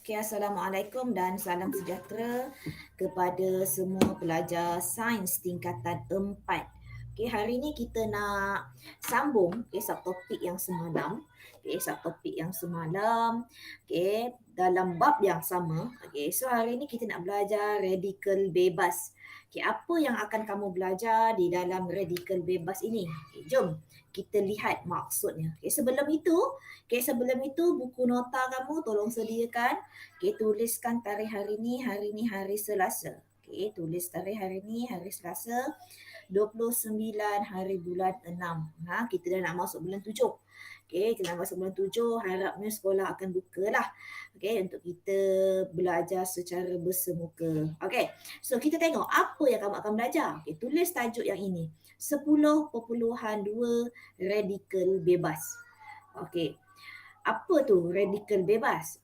Okay, Assalamualaikum dan salam sejahtera kepada semua pelajar sains tingkatan 4. Okay, hari ini kita nak sambung subtopik yang semalam. Subtopik yang semalam. Okay, dalam bab yang sama. Okay, so hari ini kita nak belajar radikal bebas. Okay, apa yang akan kamu belajar di dalam radikal bebas ini? Okay, jom kita lihat maksudnya. Sebelum itu buku nota kamu tolong sediakan. Tuliskan tarikh hari ni hari Selasa. Tulis tarikh hari ni hari Selasa 29 hari bulan 6. Kita dah nak masuk bulan 7. Kita nak masuk bulan 7, harapnya sekolah akan buka lah. Untuk kita belajar secara bersemuka. So kita tengok apa yang kamu akan belajar. Tulis tajuk yang ini. 10.2 radikal bebas. Apa tu radikal bebas?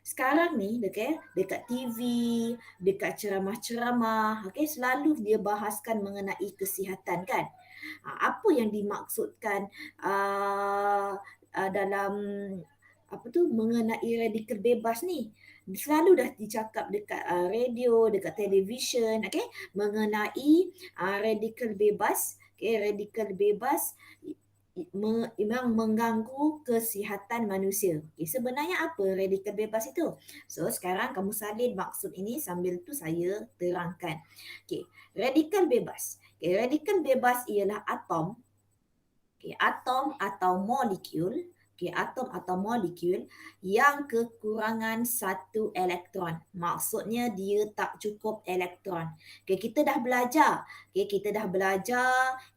Sekarang ni dekat TV, dekat ceramah-ceramah, selalu dia bahaskan mengenai kesihatan kan. Apa yang dimaksudkan dalam mengenai radikal bebas ni? Selalu dah dicakap dekat radio, dekat televisyen, mengenai radikal bebas. Radikal bebas memang mengganggu kesihatan manusia. Sebenarnya apa radikal bebas itu? So sekarang kamu salin maksud ini sambil tu saya terangkan. Radikal bebas. Radikal bebas ialah atom. Atom atau molekul. Atom atau molekul yang kekurangan satu elektron. Maksudnya dia tak cukup elektron. Kita dah belajar.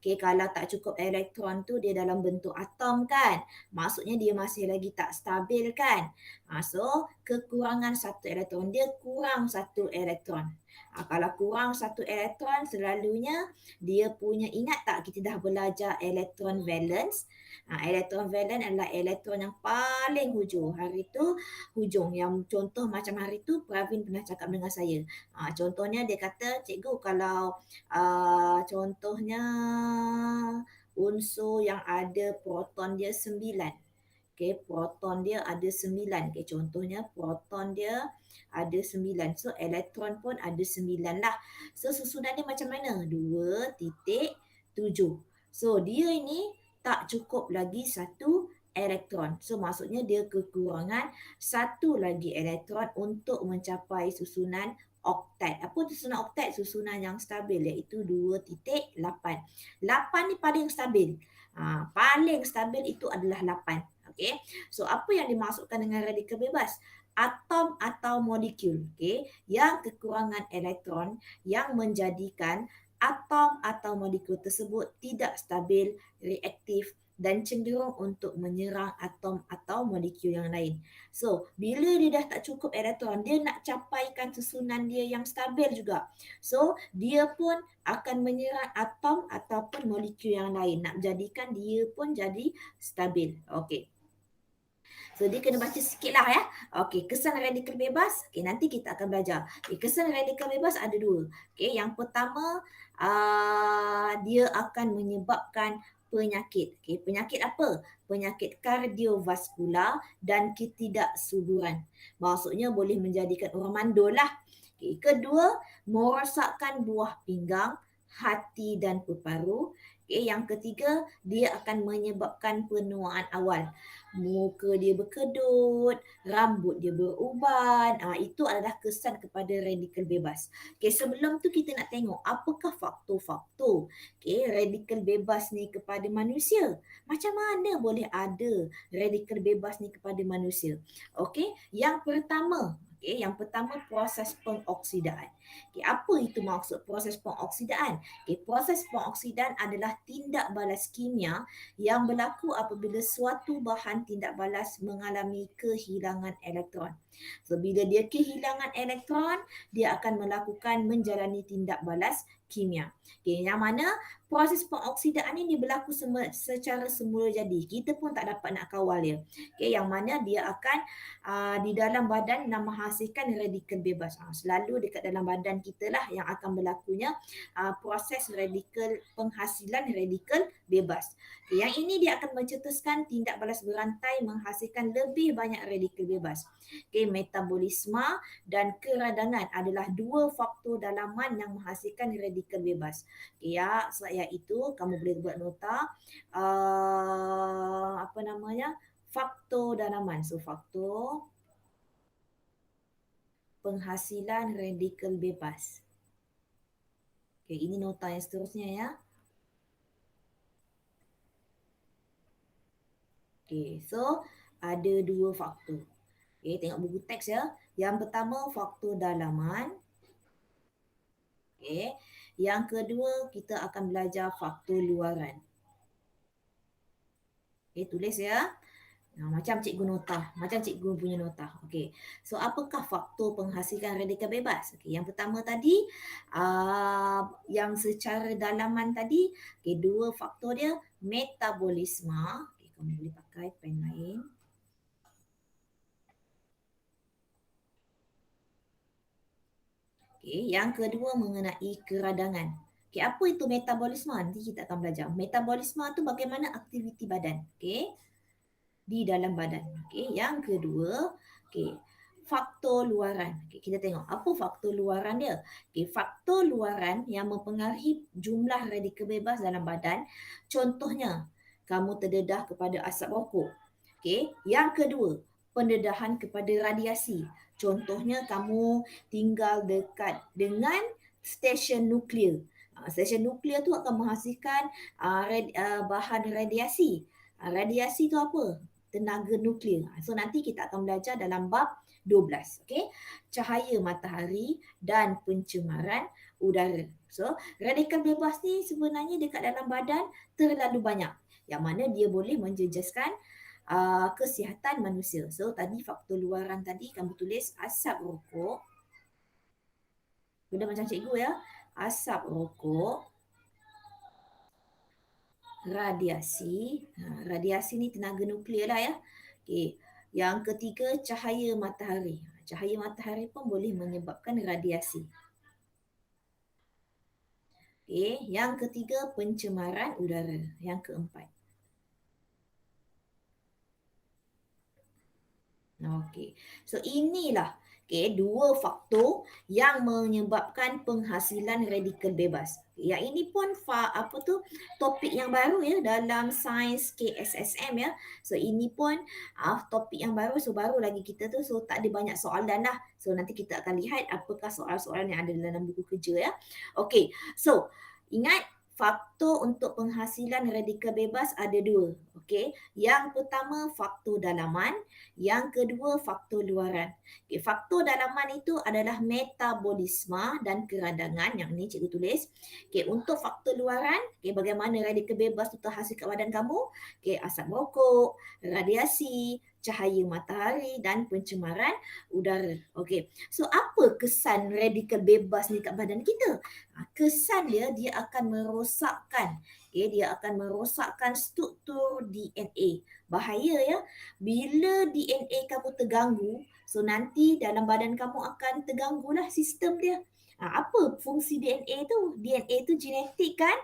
Kalau tak cukup elektron tu dia dalam bentuk atom kan. Maksudnya dia masih lagi tak stabil kan. So kekurangan satu elektron. Dia kurang satu elektron. Kalau kurang satu elektron selalunya dia punya, ingat tak kita dah belajar elektron valence. Elektron valence adalah elektron yang paling hujung. Hari tu hujung. Yang contoh macam hari tu Pravin pernah cakap dengan saya. Contohnya dia kata, cikgu kalau contohnya unsur yang ada proton dia 9. Proton dia ada 9. Contohnya proton dia ada 9. So elektron pun ada 9 lah. So susunan dia macam mana? 2.7. So dia ini tak cukup lagi satu elektron. So maksudnya dia kekurangan satu lagi elektron untuk mencapai susunan oktet. Apa susunan oktet? Susunan yang stabil iaitu 2.8. 8 ni paling stabil. Paling stabil itu adalah 8. So apa yang dimaksudkan dengan radikal bebas? Atom atau molekul yang kekurangan elektron yang menjadikan atom atau molekul tersebut tidak stabil, reaktif dan cenderung untuk menyerang atom atau molekul yang lain. So, bila dia dah tak cukup elektron, dia nak capaikan susunan dia yang stabil juga. So, dia pun akan menyerang atom ataupun molekul yang lain, nak jadikan dia pun jadi stabil. So dia kena baca sikit lah ya. Kesan radikal bebas. Nanti kita akan belajar. Kesan radikal bebas ada dua. Yang pertama, dia akan menyebabkan penyakit. Penyakit apa? Penyakit kardiovaskular dan ketidaksuburan. Maksudnya boleh menjadikan orang mandul lah. Kedua, merosakkan buah pinggang, hati dan peparu. Yang ketiga, dia akan menyebabkan penuaan awal. Muka dia berkedut, rambut dia beruban. Itu adalah kesan kepada radikal bebas. Sebelum tu kita nak tengok apakah faktor-faktor radikal bebas ni kepada manusia. Macam mana boleh ada radikal bebas ni kepada manusia? Yang pertama proses pengoksidaan. Apa itu maksud proses pengoksidaan? Proses pengoksidaan adalah tindak balas kimia yang berlaku apabila suatu bahan tindak balas mengalami kehilangan elektron. So bila dia kehilangan elektron, dia akan menjalani tindak balas kimia. Okay, yang mana proses pengoksidaan ini berlaku secara semula jadi. Kita pun tak dapat nak kawal dia. Okay, yang mana dia akan di dalam badan nak menghasilkan radikal bebas. Selalu dekat dalam badan kita lah yang akan berlakunya proses penghasilan radikal bebas. Okay, yang ini dia akan mencetuskan tindak balas berantai menghasilkan lebih banyak radikal bebas. Okay, metabolisme dan keradangan adalah dua faktor dalaman yang menghasilkan radikal bebas. Okay, ya, iaitu kamu boleh buat nota faktor dalaman. So faktor penghasilan radikal bebas. Okay, ini nota yang seterusnya ya. Okay, so ada dua faktor. Okay, tengok buku teks ya. Yang pertama faktor dalaman. Okay. Yang kedua kita akan belajar faktor luaran. Okay, tulis ya. Macam cikgu nota, macam cikgu punya nota. Okay. So apakah faktor penghasilan radikal bebas? Okay. Yang pertama tadi, yang secara dalaman tadi, okay, dua faktor dia, metabolisme. Okay, kamu boleh pakai pen lain. Okay, yang kedua mengenai keradangan. Okay, apa itu metabolisme? Nanti kita akan belajar. Metabolisme itu bagaimana aktiviti badan. Okay, di dalam badan. Okay, yang kedua, okay, faktor luaran. Okay, kita tengok apa faktor luaran dia. Okay, faktor luaran yang mempengaruhi jumlah radikal bebas dalam badan. Contohnya, kamu terdedah kepada asap rokok. Okay, yang kedua, pendedahan kepada radiasi. Contohnya kamu tinggal dekat dengan stesen nuklear. Stesen nuklear tu akan menghasilkan bahan radiasi. Radiasi tu apa? Tenaga nuklear. So nanti kita akan belajar dalam bab 12. Okay? Cahaya matahari dan pencemaran udara. So radikal bebas ni sebenarnya dekat dalam badan terlalu banyak. Yang mana dia boleh menjejaskan kesihatan manusia. So tadi faktor luaran tadi kamu tulis asap rokok. Benda macam cikgu ya. Asap rokok, radiasi. Radiasi ni tenaga nuklear lah ya. Okay. Yang ketiga cahaya matahari. Cahaya matahari pun boleh menyebabkan radiasi. Okay. Yang ketiga pencemaran udara. Yang keempat. Okey. So inilah dua faktor yang menyebabkan penghasilan radikal bebas. Yang ini pun topik yang baru ya dalam sains KSSM ya. So ini pun topik yang baru, so baru lagi kita tu, so tak ada banyak soalan lah. So nanti kita akan lihat apakah soalan-soalan yang ada dalam buku kerja ya. Okey. So ingat faktor untuk penghasilan radikal bebas ada dua. Okey. Yang pertama faktor dalaman, yang kedua faktor luaran. Okey, faktor dalaman itu adalah metabolisme dan keradangan. Yang ni cikgu tulis. Okey, untuk faktor luaran, bagaimana radikal bebas itu terhasil kat badan kamu? Okey, asap rokok, radiasi, cahaya matahari dan pencemaran udara. Okey. So apa kesan radikal bebas ni kat badan kita? Kesan dia akan merosakkan, dia akan merosakkan struktur DNA. Bahaya ya. Bila DNA kamu terganggu, so nanti dalam badan kamu akan terganggulah sistem dia. Apa fungsi DNA tu? DNA tu genetik kan?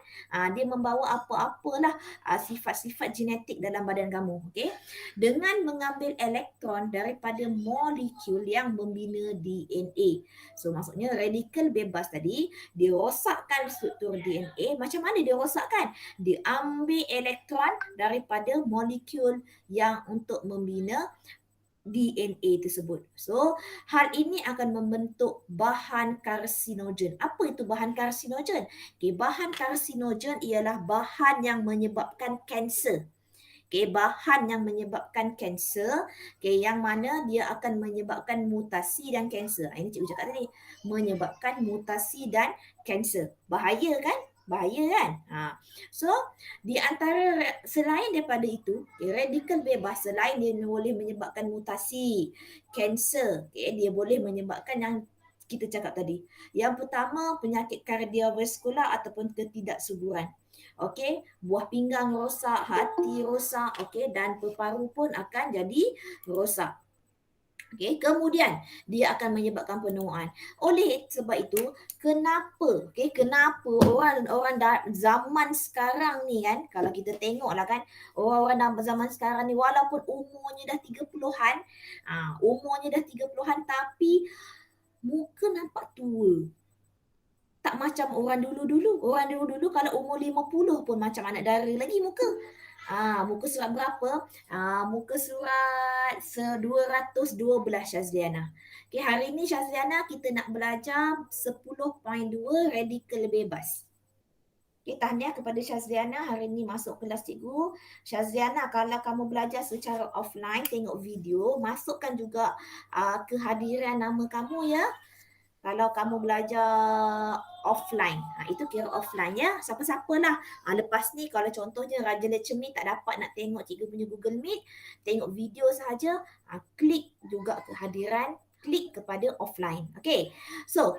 Dia membawa apa-apalah sifat-sifat genetik dalam badan kamu. Okay? Dengan mengambil elektron daripada molekul yang membina DNA. So maksudnya radikal bebas tadi, dia rosakkan struktur DNA. Macam mana dia rosakkan? Dia ambil elektron daripada molekul yang untuk membina DNA tersebut. So, hal ini akan membentuk bahan karsinogen. Apa itu bahan karsinogen? Bahan karsinogen ialah bahan yang menyebabkan kanser. Bahan yang menyebabkan kanser, yang mana dia akan menyebabkan mutasi dan kanser. Ini cikgu cakap tadi, menyebabkan mutasi dan kanser. Bahaya kan? Bahaya kan? So, di antara selain daripada itu, radikal bebas selain dia boleh menyebabkan mutasi, kanser, dia boleh menyebabkan yang kita cakap tadi. Yang pertama, penyakit kardiovaskular ataupun ketidaksuburan. Okey, buah pinggang rosak, hati rosak, okey, dan paru pun akan jadi rosak. Okey, kemudian dia akan menyebabkan penuaan. Oleh sebab itu, kenapa orang-orang zaman sekarang ni kan, kalau kita tengoklah kan, orang-orang zaman sekarang ni walaupun umurnya dah 30-an, umurnya dah 30-an tapi muka nampak tua. Tak macam orang dulu-dulu. Orang dulu-dulu kalau umur 50 pun macam anak dara lagi muka. Muka surat berapa? Muka surat 212 Syazliana. Okay, hari ni Syazliana kita nak belajar 10.2 radikal bebas. Okay, tahniah kepada Syazliana hari ni masuk kelas cikgu. Syazliana, kalau kamu belajar secara offline, tengok video, masukkan juga kehadiran nama kamu ya. Kalau kamu belajar offline, itu kira offline ya. Siapa-siapa lah. Lepas ni kalau contohnya Raja Lecemi tak dapat nak tengok cikgu punya Google Meet, tengok video sahaja, klik juga kehadiran, klik kepada offline. Okay, so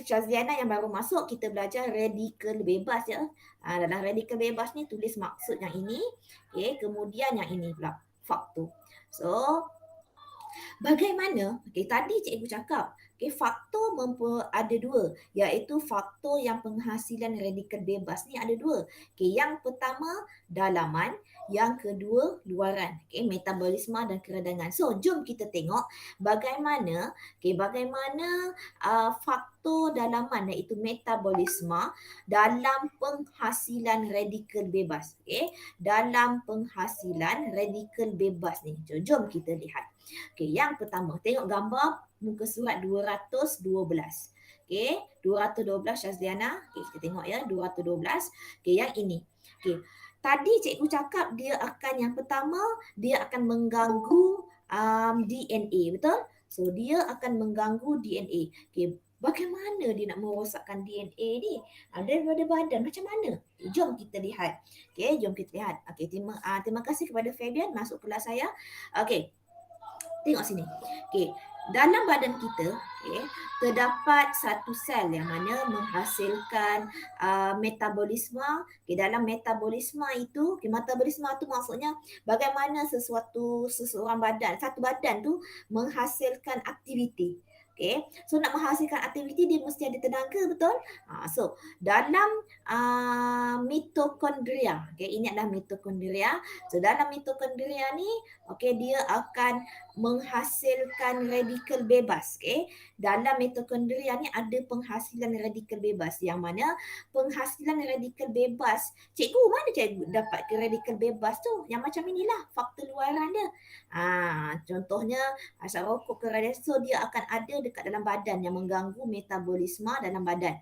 Syazliana yang baru masuk, kita belajar radikal bebas ya. Dalam radikal bebas ni tulis maksud yang ini, kemudian yang ini pula, faktor. So, bagaimana? Tadi cikgu cakap, faktor ada dua, iaitu faktor yang penghasilan radikal bebas ni ada dua. Yang pertama dalaman, yang kedua luaran. Metabolisme dan keradangan. So, jom kita tengok bagaimana faktor dalaman iaitu metabolisme dalam penghasilan radikal bebas. Dalam penghasilan radikal bebas ni. Jom kita lihat. Yang pertama, tengok gambar muka surat 212. 212 Syazliana. Kita tengok ya, 212. Yang ini. Tadi cikgu cakap dia akan, yang pertama, dia akan mengganggu DNA, betul? So, dia akan mengganggu DNA. Bagaimana dia nak merosakkan DNA ni? Daripada badan, macam mana? Jom kita lihat. Jom kita lihat. Terima kasih kepada Fabian masuk kelas saya. Tengok sini. Dalam badan kita, terdapat satu sel yang mana menghasilkan metabolisme. Dalam metabolisme itu, metabolisme itu maksudnya bagaimana seseorang badan, satu badan tu menghasilkan aktiviti. So nak menghasilkan aktiviti dia mesti ada tenaga, betul? So dalam mitokondria, ini adalah mitokondria. So dalam mitokondria ni, dia akan menghasilkan radikal bebas. Dalam mitokondria ni ada penghasilan radikal bebas, yang mana penghasilan radikal bebas, cikgu mana cikgu dapat ke radikal bebas tu? Yang macam inilah faktor luaran dia. Contohnya asap rokok ke radiasi, so dia akan ada dekat dalam badan yang mengganggu metabolisme dalam badan.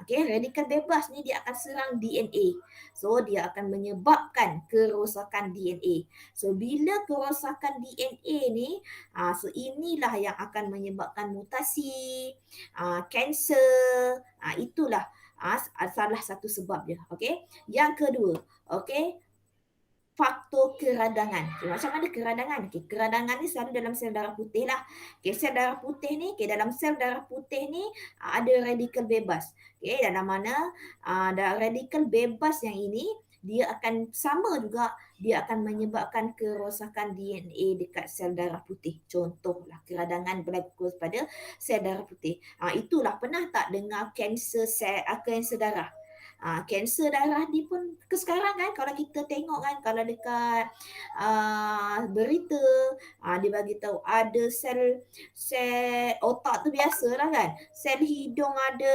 Radikal bebas ni dia akan serang DNA. So dia akan menyebabkan kerosakan DNA. So bila kerosakan DNA ni, so inilah yang akan menyebabkan mutasi, kanser. Itulah salah satu sebab dia. Yang kedua, faktor keradangan. Macam mana keradangan? Keradangan ni selalu dalam sel darah putih lah. Sel darah putih ni, dalam sel darah putih ni ada radikal bebas. Dalam mana radikal bebas yang ini, dia akan sama juga, dia akan menyebabkan kerosakan DNA dekat sel darah putih. Contohlah keradangan berlaku pada sel darah putih. Itulah, pernah tak dengar kanser darah? Kanser darah ni pun sekarang kan, kalau kita tengok kan, kalau dekat berita dia bagi tahu ada sel otak tu, biasalah kan, sel hidung ada,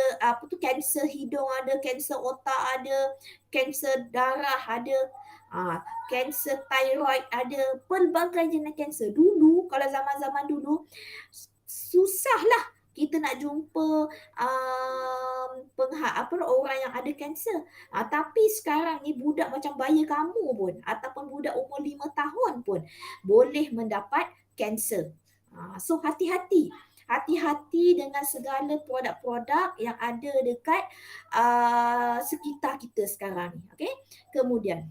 kanser hidung ada, kanser otak ada, kanser darah ada, kanser thyroid ada, pelbagai jenis kanser. Dulu, kalau zaman-zaman dulu, susahlah kita nak jumpa orang yang ada kanser. Tapi sekarang ni budak macam bayi kamu pun, ataupun budak umur 5 tahun pun boleh mendapat kanser. So hati-hati. Hati-hati dengan segala produk-produk yang ada dekat sekitar kita sekarang ni. Kemudian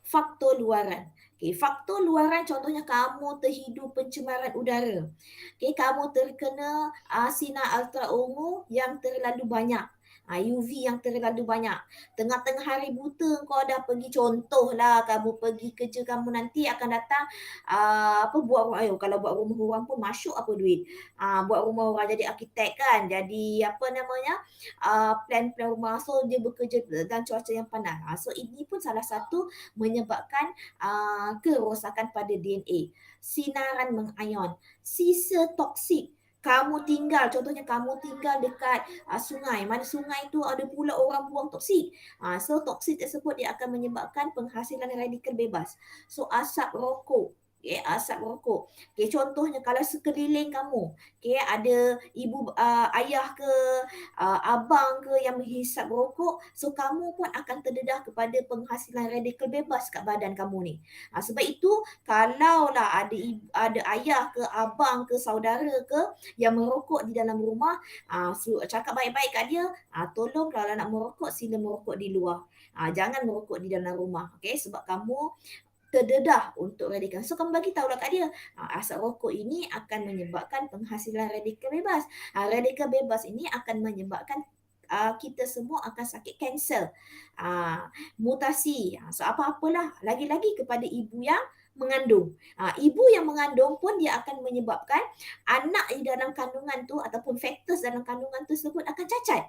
faktor luaran. Okay, faktor luaran contohnya kamu terhidu pencemaran udara. Okay, kamu terkena sinar ultra ungu yang terlalu banyak. UV yang terlalu banyak. Tengah-tengah hari buta kau dah pergi, contohlah kamu pergi kerja, kamu nanti akan datang buat kalau buat rumah orang pun masuk apa duit. Buat rumah orang jadi arkitek kan, jadi apa namanya, plan-plan rumah, so dia bekerja dalam cuaca yang panas. So ini pun salah satu menyebabkan kerosakan pada DNA. Sinaran mengayon, sisa toksik. Kamu tinggal, contohnya kamu tinggal dekat sungai, mana sungai tu ada pula orang buang toksik. So toksik tersebut dia akan menyebabkan penghasilan radikal bebas. So asap rokok, okay, asap rokok. Okay, contohnya kalau sekeliling kamu, okay, ada ibu, ayah ke, abang ke yang menghisap rokok, so kamu pun akan terdedah kepada penghasilan radikal bebas kat badan kamu ni. Sebab itu kalaulah ada ayah ke, abang ke, saudara ke yang merokok di dalam rumah, cakap baik-baik kat dia, tolong kalau nak merokok sila merokok di luar. Jangan merokok di dalam rumah, okay? Sebab kamu terdedah untuk radikal. So kamu bagi tahulah kat dia, asap rokok ini akan menyebabkan penghasilan radikal bebas. Radikal bebas ini akan menyebabkan kita semua akan sakit kanser, mutasi. So apa-apalah, lagi-lagi kepada ibu yang mengandung. Ibu yang mengandung pun dia akan menyebabkan anak di dalam kandungan tu ataupun fetus dalam kandungan tersebut akan cacat.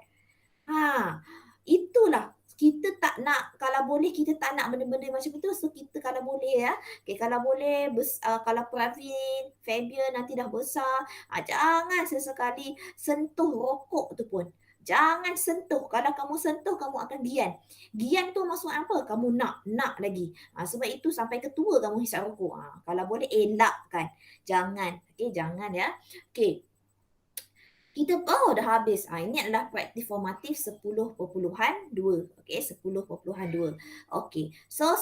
Itulah kita tak nak, kalau boleh kita tak nak benda-benda macam itu. So kita kalau boleh okay, kalau boleh kalau Pravin, Fabian nanti dah besar, jangan sesekali sentuh rokok tu pun. Jangan sentuh. Kalau kamu sentuh, kamu akan gian. Gian tu maksud apa? Kamu nak lagi. Sebab itu sampai ketua kamu hisap rokok. Kalau boleh elakkan. Jangan. Okay, jangan ya. Okay. Kita dah habis. Ini adalah praktik formatif 10.2. Okey, 10.2. Okey. So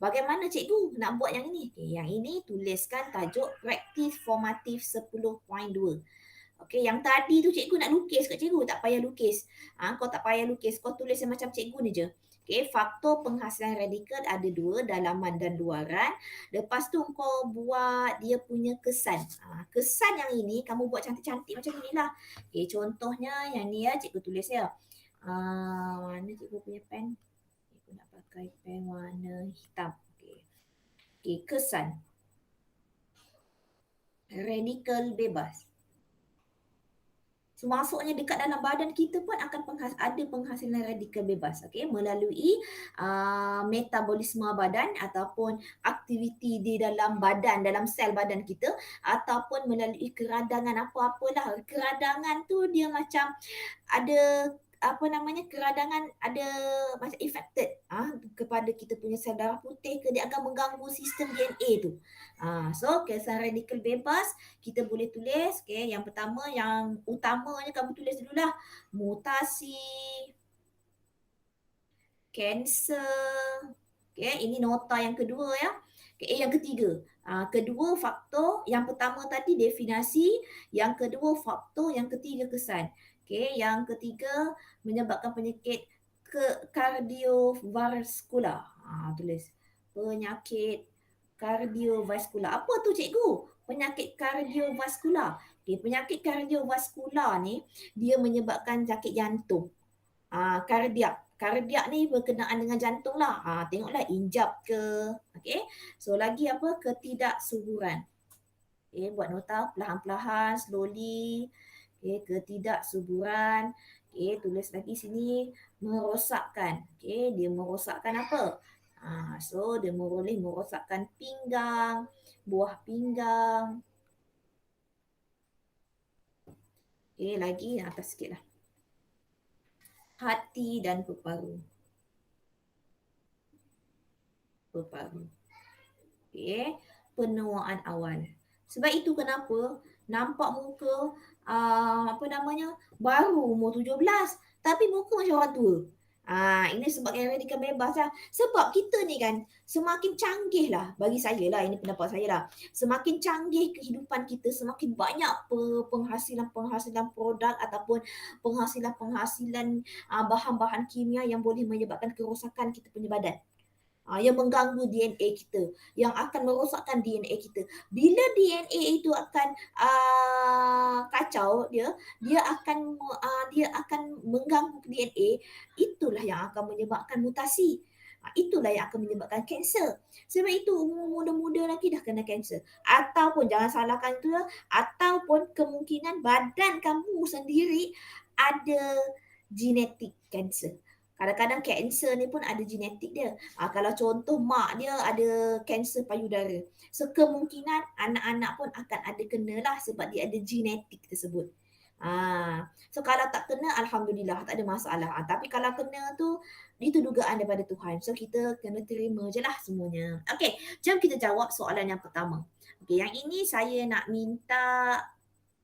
bagaimana cikgu nak buat yang ini? Okay, yang ini tuliskan tajuk praktik formatif 10.2. Okey, yang tadi tu cikgu nak lukis kat cikgu, tak payah lukis. Kau tak payah lukis, kau tulis yang macam cikgu ni je. Okey, faktor penghasilan radikal ada 2, dalaman dan luaran. Lepas tu kau buat dia punya kesan. Kesan yang ini kamu buat cantik-cantik macam inilah. Okey, contohnya yang ni cikgu tulis ya. Mana cikgu punya pen? Cikgu nak pakai pen warna hitam. Okey. Okey, kesan. Radikal bebas. So maksudnya dekat dalam badan kita pun akan ada penghasilan radikal bebas, okay? Melalui metabolisme badan ataupun aktiviti di dalam badan, dalam sel badan kita, ataupun melalui keradangan apa-apalah. Keradangan tu dia macam ada keradangan, ada macam affected kepada kita punya sel darah putih ke, dia akan mengganggu sistem DNA tu. So kesan radikal bebas kita boleh tulis, okay, yang pertama, yang utamanya kamu tulis dululah, mutasi, kanser. Okay, ini nota yang kedua ya. Okay, yang ketiga. Kedua faktor, yang pertama tadi definisi, yang kedua faktor, yang ketiga kesan. Okay, yang ketiga menyebabkan penyakit kardiovaskular. Tulis penyakit kardiovaskular. Apa tu cikgu? Penyakit kardiovaskular. Okay, penyakit kardiovaskular ni dia menyebabkan sakit jantung. Kardiak. Kardiak ni berkenaan dengan jantung lah. Tengoklah injap ke. Okay. So lagi apa? Ketidaksuburan. Okay, buat nota perlahan-perlahan, slowly. Okay, ketidaksuburan. Okay, tulis lagi sini, merosakkan. Okay, dia merosakkan apa? So dia boleh merosakkan pinggang, buah pinggang. Okay, lagi atas sikit lah. Hati dan peparu. Okay, penuaan awal. Sebab itu kenapa nampak muka baru umur 17 tapi muka macam orang tua. Ini sebab yang radikal bebas lah. Sebab kita ni kan semakin canggih lah, bagi saya lah, ini pendapat saya lah. Semakin canggih kehidupan kita, semakin banyak penghasilan produk ataupun penghasilan bahan-bahan kimia yang boleh menyebabkan kerosakan kita punya badan. yang mengganggu DNA kita, yang akan merosakkan DNA kita. Bila DNA itu akan kacau dia akan mengganggu DNA, itulah yang akan menyebabkan mutasi. Itulah yang akan menyebabkan kanser. Sebab itu umur muda-muda lagi dah kena kanser. Ataupun jangan salahkan tu, ataupun kemungkinan badan kamu sendiri ada genetik kanser. Kadang-kadang kanser ni pun ada genetik dia. Kalau contoh mak dia ada kanser payudara. So kemungkinan anak-anak pun akan ada kenalah sebab dia ada genetik tersebut. So kalau tak kena Alhamdulillah tak ada masalah. Tapi kalau kena tu itu dugaan daripada Tuhan. So kita kena terima je lah semuanya. Okay, jom kita jawab soalan yang pertama. Okay, yang ini saya nak minta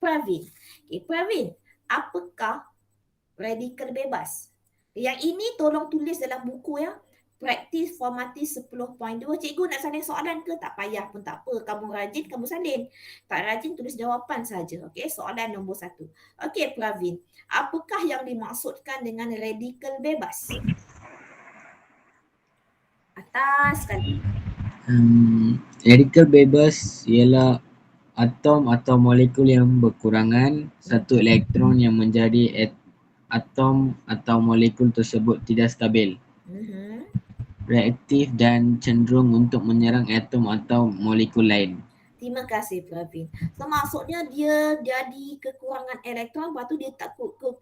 Pravin. Okay, Pravin, apakah radikal bebas? Yang ini tolong tulis dalam buku ya. Praktis formatif 10.2. Cikgu nak salin soalan ke? Tak payah pun tak apa. Kamu rajin, kamu salin. Tak rajin, tulis jawapan saja. Okey, soalan nombor 1. Okey, Pravin. Apakah yang dimaksudkan dengan radikal bebas? Atas sekali. Radikal bebas ialah atom atau molekul yang berkurangan satu elektron yang menjadi atom atau molekul tersebut tidak stabil, reaktif dan cenderung untuk menyerang atom atau molekul lain. Terima kasih Pravin. So maksudnya dia jadi kekurangan elektron, lepas tu dia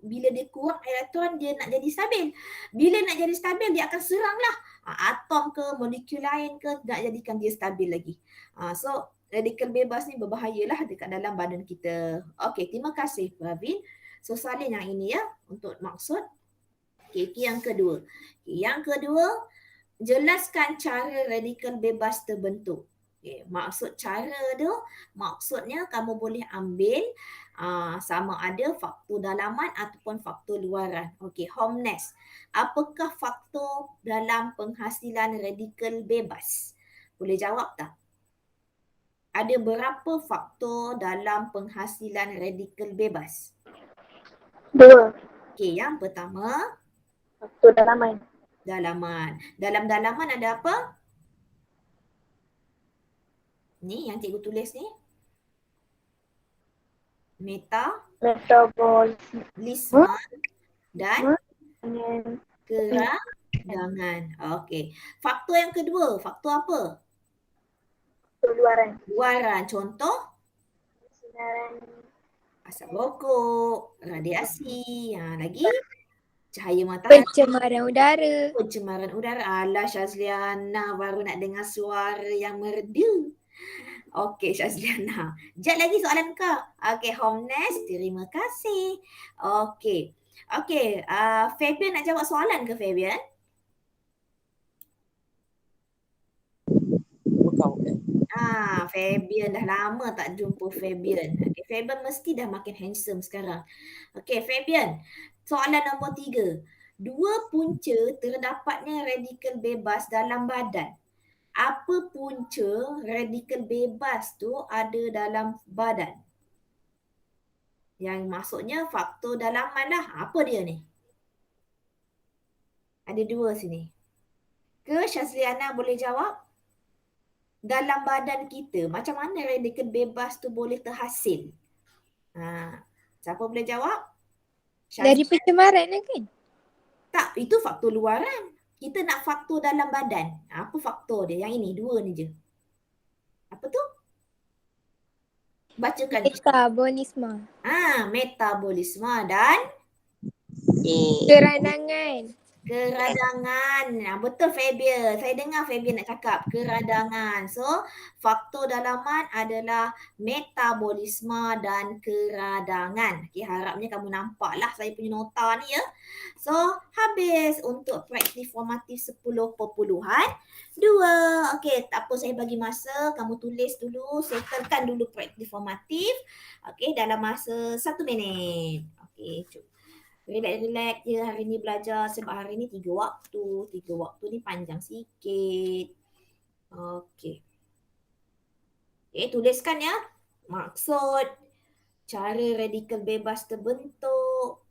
bila dia kurang elektron dia nak jadi stabil. Bila nak jadi stabil dia akan seranglah atom ke molekul lain ke, nak jadikan dia stabil lagi. So radikal bebas ni berbahayalah dekat dalam badan kita. Okey, terima kasih Pravin. So salin yang ini ya untuk maksud. Okey, yang kedua. Yang kedua, jelaskan cara radikal bebas terbentuk. Okay, maksud cara tu, maksudnya kamu boleh ambil sama ada faktor dalaman ataupun faktor luaran. Okey, Homnes. Apakah faktor dalam penghasilan radikal bebas? Boleh jawab tak? Ada berapa faktor dalam penghasilan radikal bebas? 2. Okey, yang pertama. Faktor dalaman. Dalam dalaman ada apa? Ni yang cikgu tulis ni. Metabolisme dan keradangan. Okey. Faktor yang kedua, faktor apa? Faktor luaran. Contoh? Sinaran Asap rokok, radiasi, lagi cahaya matahari. Pencemaran udara. Alah Syazliana baru nak dengar suara yang merdu. Okey Syazliana. Jap lagi soalan kau. Okey Homnes, terima kasih. Okey. Fabian nak jawab soalan ke Fabian? Fabian dah lama tak jumpa Fabian. Okay, Fabian mesti dah makin handsome sekarang. Okey Fabian, soalan nombor 3. 2 punca terdapatnya radikal bebas dalam badan. Apa punca radikal bebas tu ada dalam badan? Yang maksudnya faktor dalaman lah. Apa dia ni? Ada 2 sini. Ke Syazliana boleh jawab? Dalam badan kita, macam mana radikal bebas tu boleh terhasil? Siapa boleh jawab? Dari pencemaran kan? Tak, itu faktor luaran. Kita nak faktor dalam badan. Apa faktor dia? Yang ini, 2 ni je. Apa tu? Bacakan. Metabolisme. Metabolisme dan keradangan. Betul Fabian. Saya dengar Fabian nak cakap keradangan. So, faktor dalaman adalah metabolisme dan keradangan. Okay, harapnya kamu nampaklah saya punya nota ni ya. So, habis untuk praktik formatif 10.2. Okey, tak apa saya bagi masa. Kamu tulis dulu, settlekan dulu praktik formatif. Okey, dalam masa 1 minit. Okey, cuba. Relax je hari ni belajar sebab hari ni 3 waktu. 3 waktu ni panjang sikit. Okey. Tuliskan ya. Maksud, cara radikal bebas terbentuk,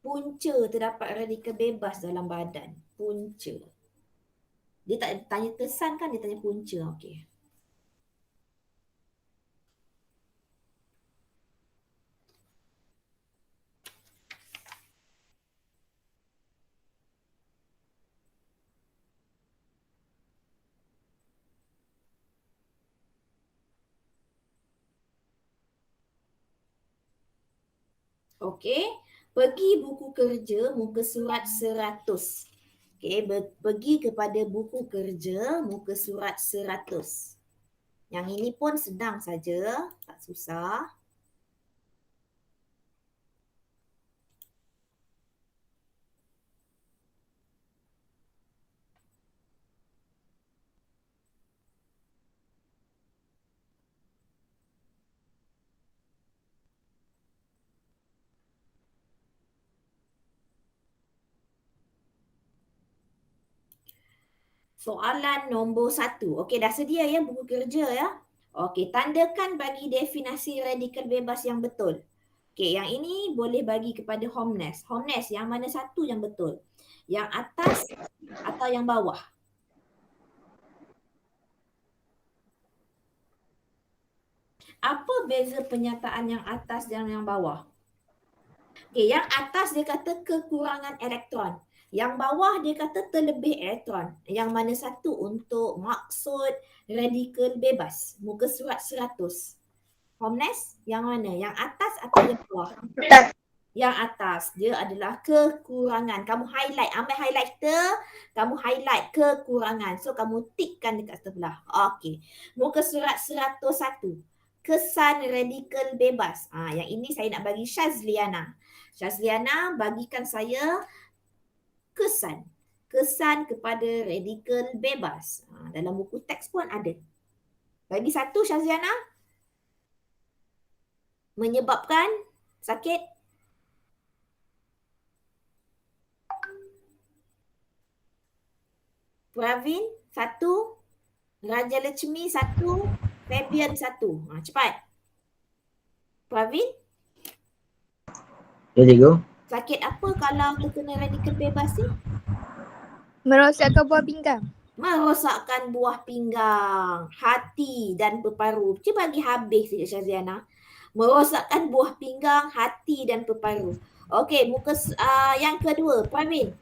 punca punca terdapat radikal bebas dalam badan. Punca. Dia tak tanya kesan kan, dia tanya punca. Okey. Okey, pergi buku kerja muka surat 100. Okey, pergi kepada buku kerja muka surat 100. Yang ini pun sedang saja, tak susah. Soalan nombor 1. Okey, dah sedia ya buku kerja ya. Okey, tandakan bagi definisi radikal bebas yang betul. Okey, yang ini boleh bagi kepada Homnes. Homnes, yang mana satu yang betul? Yang atas atau yang bawah? Apa beza penyataan yang atas dan yang bawah? Okey, yang atas dia kata kekurangan elektron. Yang bawah dia kata terlebih elektron. Yang mana satu untuk maksud radikal bebas? Muka surat 100. Homnes, yang mana? Yang atas atau yang bawah? Atas. Yang atas, dia adalah kekurangan. Kamu highlight, ambil highlighter, kamu highlight kekurangan. So, kamu tikkan dekat sebelah. Okey. Muka surat 101. Kesan radikal bebas. Yang ini saya nak bagi Syazliana. Syazliana, bagikan saya kesan. Kesan kepada radikal bebas. Dalam buku teks pun ada. Bagi satu Syazliana. Menyebabkan sakit. Pravin, 1. Raja Lechmi 1. Fabian 1. Cepat. Pravin, Ya, cikgu. sakit apa kalau terkena radikal bebas ni? Merosakkan buah pinggang. Merosakkan buah pinggang, hati dan peparu. Cuba bagi habis saja Syaziana. Merosakkan buah pinggang, hati dan peparu. Okey, yang kedua, Pravin.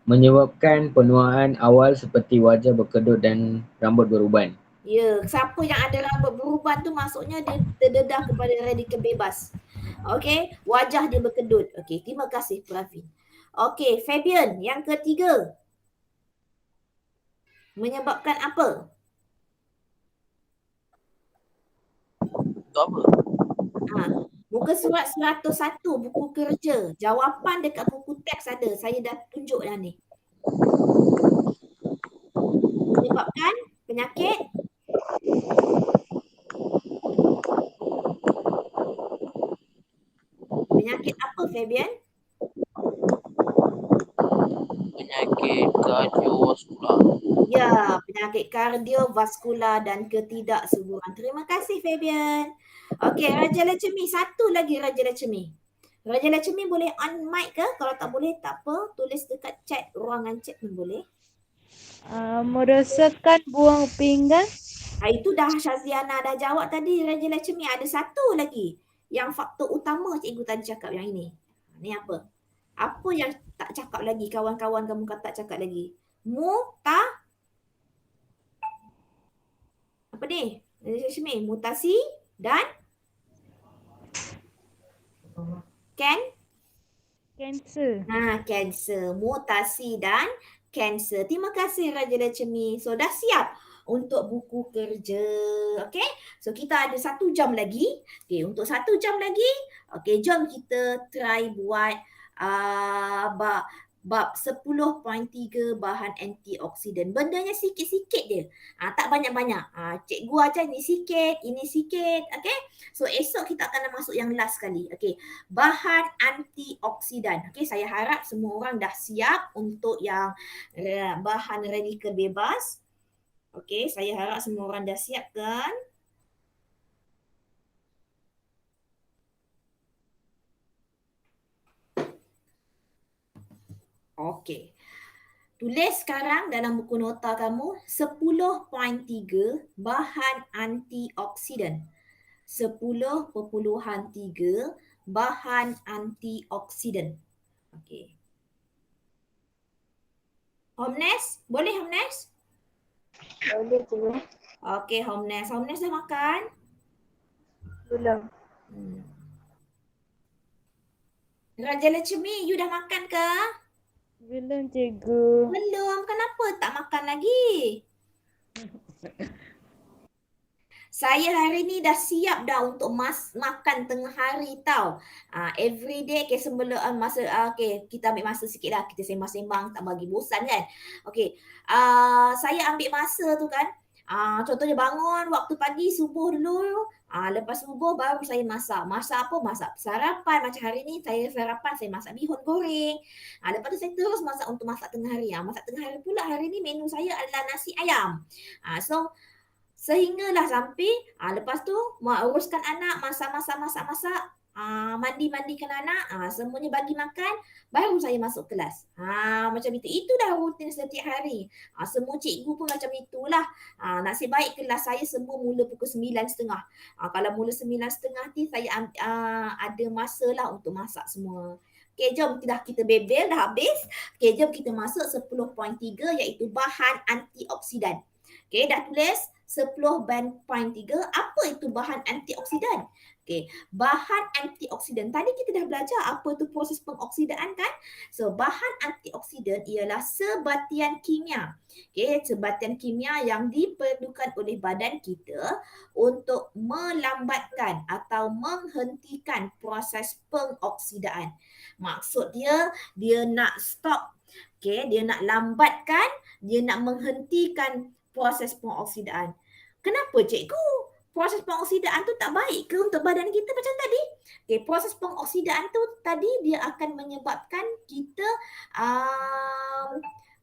Menyebabkan penuaan awal seperti wajah berkedut dan rambut beruban. Ya, siapa yang ada rambut beruban tu maksudnya dia terdedah kepada radikal bebas. Okey, wajah dia berkedut. Okey, terima kasih Pravin. Okey, Fabian, yang ketiga. Menyebabkan apa? Untuk apa? Muka surat 101 buku kerja. Jawapan dekat buku teks ada. Saya dah tunjuk dah ni. Menyebabkan penyakit. Penyakit apa Fabian? Penyakit kardiovaskular. Ya, penyakit kardiovaskular dan ketidaksuburan. Terima kasih Fabian. Okey, Raja Lechemi. Satu lagi Raja Lechemi. Raja Lechemi boleh on mic ke? Kalau tak boleh tak apa. Tulis dekat chat, ruangan chat pun boleh. Merosakkan buah pinggang. Itu dah Syaziana dah jawab tadi Raja Lechemi. Ada satu lagi. Yang faktor utama cikgu tadi cakap yang ini. Ni apa? Apa yang tak cakap lagi kawan-kawan kamu kata tak cakap lagi? Apa ni? Raja Lechemi, mutasi dan Kanser. kanser. Mutasi dan kanser. Terima kasih Raja Lechemi. So dah siap untuk buku kerja. Okay. So kita ada 1 jam lagi. Okay, untuk 1 jam lagi. Okay, jom kita try buat bab 10.3 bahan antioksidan. Bendanya sikit-sikit je. Tak banyak-banyak. Cikgu ajar ni sikit, ini sikit. Okay. So esok kita akan masuk yang last sekali. Okay. Bahan antioksidan. Okay, saya harap semua orang dah siap untuk yang bahan radikal bebas. Okay, saya harap semua orang dah siap kan? Okey. Tulis sekarang dalam buku nota kamu 10.3 bahan antioksidan. 10.3 bahan antioksidan. Okey. Homnes, boleh Homnes? Boleh cikgu. Okey Homnes. Homnes dah makan? Belum. Raja Lechemi, you dah makan ke? Belum cikgu. Belum. Kenapa tak makan lagi? Saya hari ni dah siap dah untuk makan tengah hari tau. Every day sebelum masa kita ambil masa sikit lah. Kita sembang-sembang tak bagi bosan kan. Saya ambil masa tu kan. Contohnya bangun waktu pagi subuh dulu. Lepas subuh baru saya masak. Masak apa? Masak sarapan. Macam hari ni saya sarapan saya masak bihun goreng. Lepas tu saya terus masak untuk masak tengah hari. Masak tengah hari pula hari ni menu saya adalah nasi ayam. So sehinggalah sampai lepas tu uruskan anak, masak, mandi-mandikan anak, semuanya bagi makan, baru saya masuk kelas. Macam itu. Itu dah rutin setiap hari. Semua cikgu pun macam itulah. Nasib baik kelas saya semua mula pukul 9.30. Kalau mula 9.30 ni saya ada masa lah untuk masak semua. Okay, jom kita bebel dah habis. Okay, jom kita masuk 10.3 iaitu bahan antioksidan. Okay, dah tulis 10.3. Apa itu bahan antioksidan? Okay, bahan antioksidan. Tadi kita dah belajar apa tu proses pengoksidaan kan? So, bahan antioksidan ialah sebatian kimia. Okay, sebatian kimia yang diperlukan oleh badan kita untuk melambatkan atau menghentikan proses pengoksidaan. Maksud dia nak stop. Okay, dia nak lambatkan, dia nak menghentikan proses pengoksidaan. Kenapa cikgu? Proses pengoksidaan tu tak baik ke untuk badan kita macam tadi? Okay, proses pengoksidaan tu tadi dia akan menyebabkan kita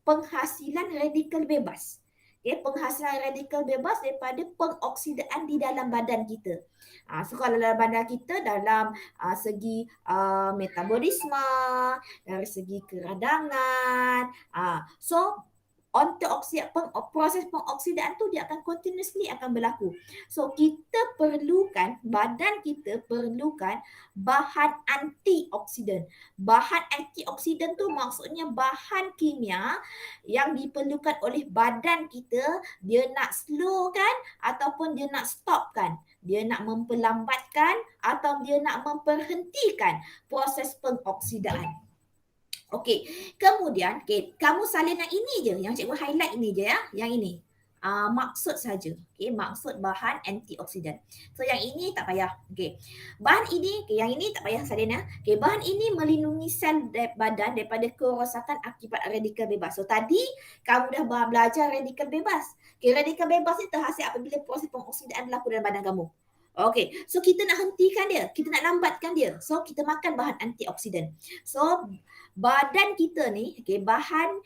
penghasilan radikal bebas. Okay, penghasilan radikal bebas daripada pengoksidaan di dalam badan kita. So kalau dalam badan kita dalam segi metabolisme, dari segi keradangan. So proses pengoksidaan tu dia akan continuously akan berlaku. So kita perlukan, badan kita perlukan bahan antioksidan. Bahan antioksidan tu maksudnya bahan kimia yang diperlukan oleh badan kita, dia nak slowkan ataupun dia nak stopkan. Dia nak memperlambatkan atau dia nak memperhentikan proses pengoksidaan. Okey, kemudian kamu salin yang ini je, yang cikgu highlight ini je ya, yang ini. Maksud saja. Okey, maksud bahan antioksidan. So yang ini tak payah. Okey. Bahan ini, yang ini tak payah salin ya. Okey, bahan ini melindungi sel badan daripada kerosakan akibat radikal bebas. So tadi kamu dah belajar radikal bebas. Okey, radikal bebas ni terhasil apabila proses pengoksidaan berlaku dalam badan kamu. Okey, so kita nak hentikan dia, kita nak lambatkan dia. So kita makan bahan antioksidan. So badan kita ni, bahan